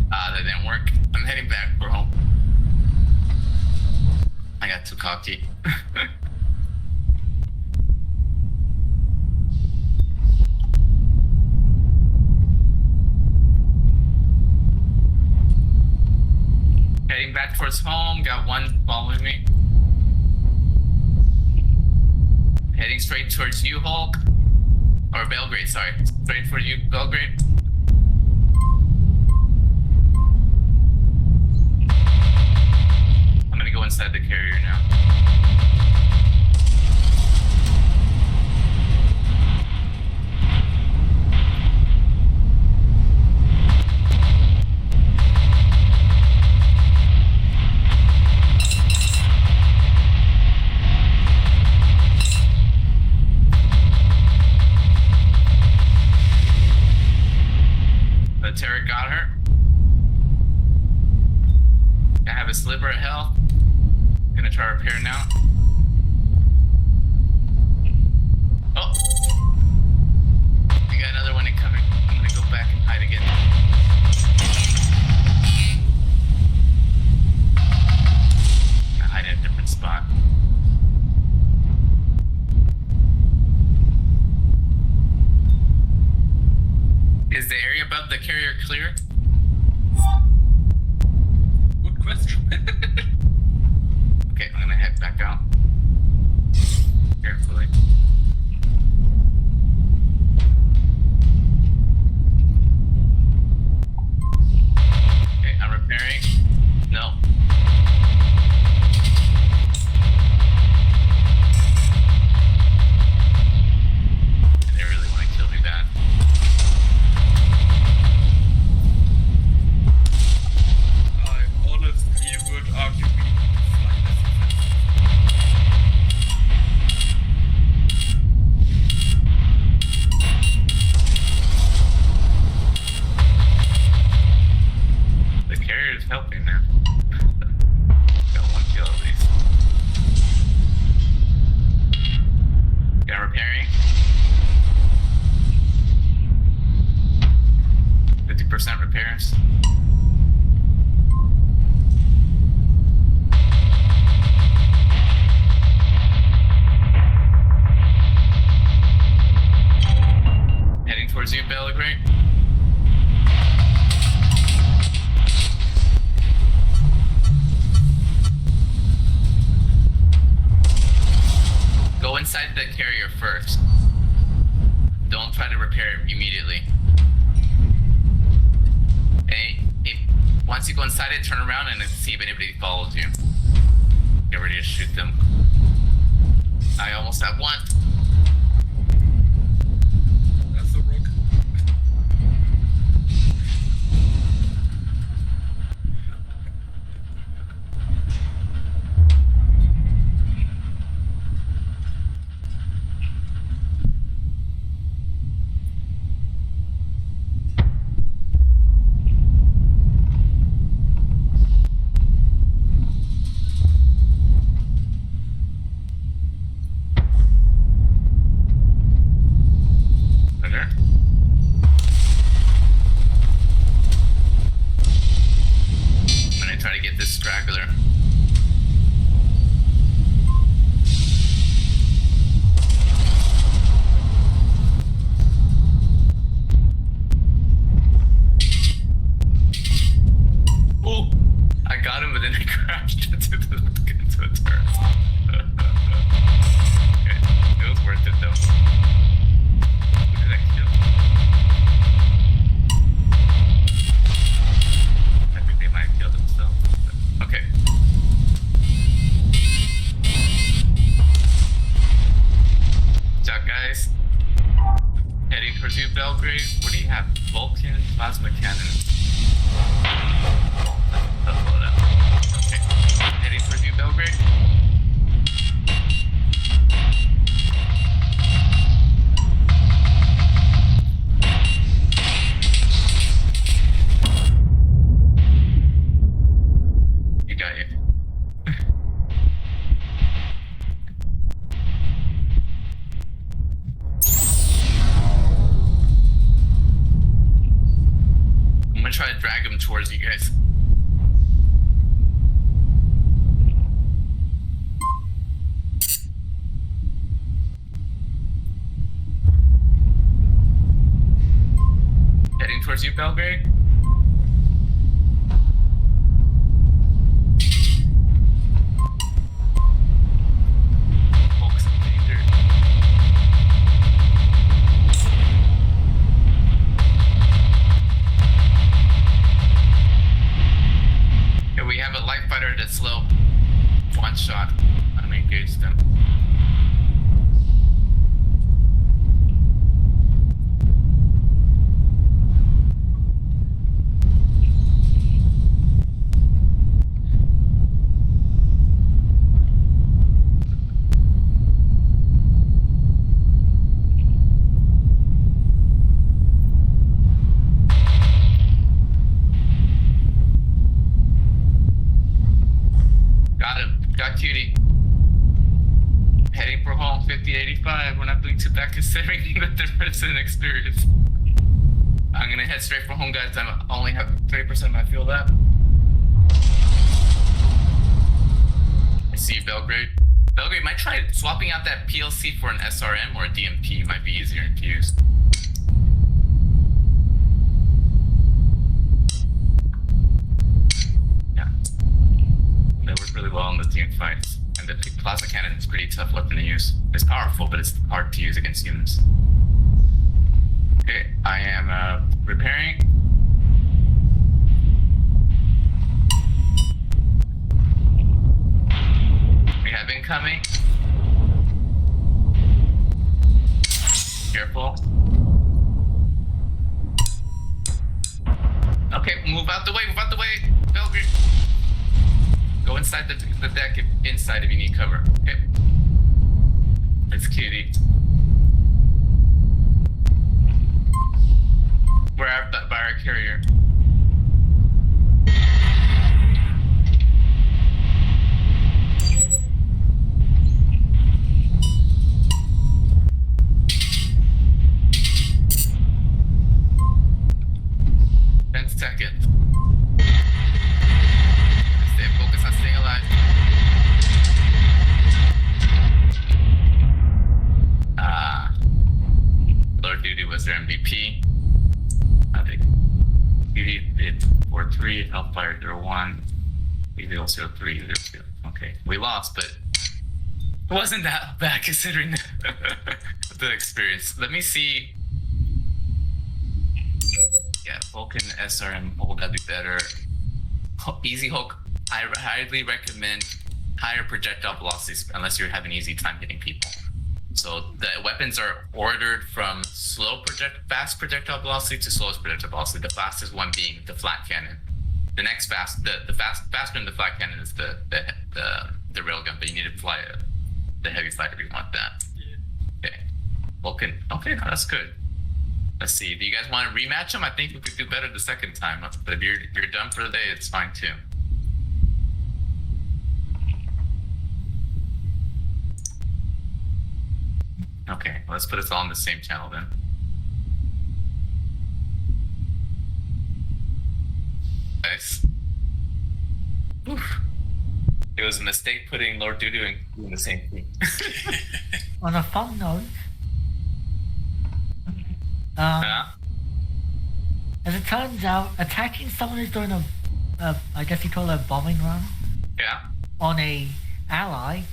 that didn't work. I'm heading back for home. I got too cocky. Heading back towards home, got one following me. Heading straight towards you, Hulk. Or Belgrade, sorry. Straight for you, Belgrade. I'm gonna go inside the carrier now. Terra got her. I have a sliver of health. Gonna try to repair now. Oh! I got another one incoming. I'm gonna go back and hide again. I'm gonna hide in a different spot. Is the area above the carrier clear? Good question. Okay, I'm gonna head back out. Carefully. Okay, I'm repairing. No. They really want to kill me bad. I honestly would argue we fly less The carrier is helping now. Got one kill at least. Okay, I'm repairing. 50% repairs. Heading towards you, Belgrade. Go inside the carrier first. Don't try to repair it immediately. Once you go inside it, turn around and see if anybody follows you. Get ready to shoot them. I almost have one. That's the rook. Plasma cannon. Let's blow it up. Okay. Heading towards you, Belgrade. You got it. I'm gonna try to drag him towards you guys. Heading towards you, Belgrade. Focus on danger. Yeah, we have a light fighter that's slow. One shot. I'm gonna engage them. Got him. Got Cutie. Heading for home, 50-85. We're not doing too bad considering the difference in experience. I'm gonna head straight for home, guys. I only have 30% of my fuel left. I see you, Belgrade. Belgrade, might try swapping out that PLC for an SRM or a DMP. Might be easier to use. Yeah. They work really well in the team fights. And the plasma cannon is pretty tough weapon to use. It's powerful, but it's hard to use against humans. Okay, I am repairing. We have incoming. Careful. Okay, move out the way, move out the way. Belgrade. Go inside the deck, inside if you need cover. Okay. It's Cutie. We're at by our carrier. Seconds. Stay focused on staying alive. Lord Duty was their MVP. I think Duty did 4-3, Hellfire 0-1, Evil 0-3, 0-2. Okay, we lost, but it wasn't that bad considering the experience. Let me see. Yeah, Vulcan SRM hold, that'd be better. Easy Hulk, I highly recommend higher projectile velocities unless you're having easy time hitting people. So the weapons are ordered from fast projectile velocity to slowest projectile velocity. The fastest one being the flat cannon. The next faster than the flat cannon is the railgun, but you need to fly the heavy fighter if you want that. Okay, Vulcan. Okay, no, that's good. Let's see. Do you guys want to rematch them? I think we could do better the second time. But if you're done for the day, it's fine too. Okay, let's put us all on the same channel then. Nice. Oof. It was a mistake putting Lord Dudu and doing the same thing. On a fun note, as it turns out, attacking someone who's doing I guess you call it a bombing run, on a ally,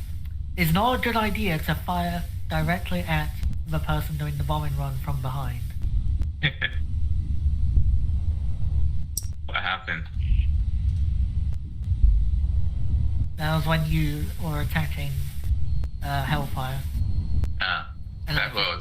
is not a good idea to fire directly at the person doing the bombing run from behind. What happened? That was when you were attacking Hellfire. Well,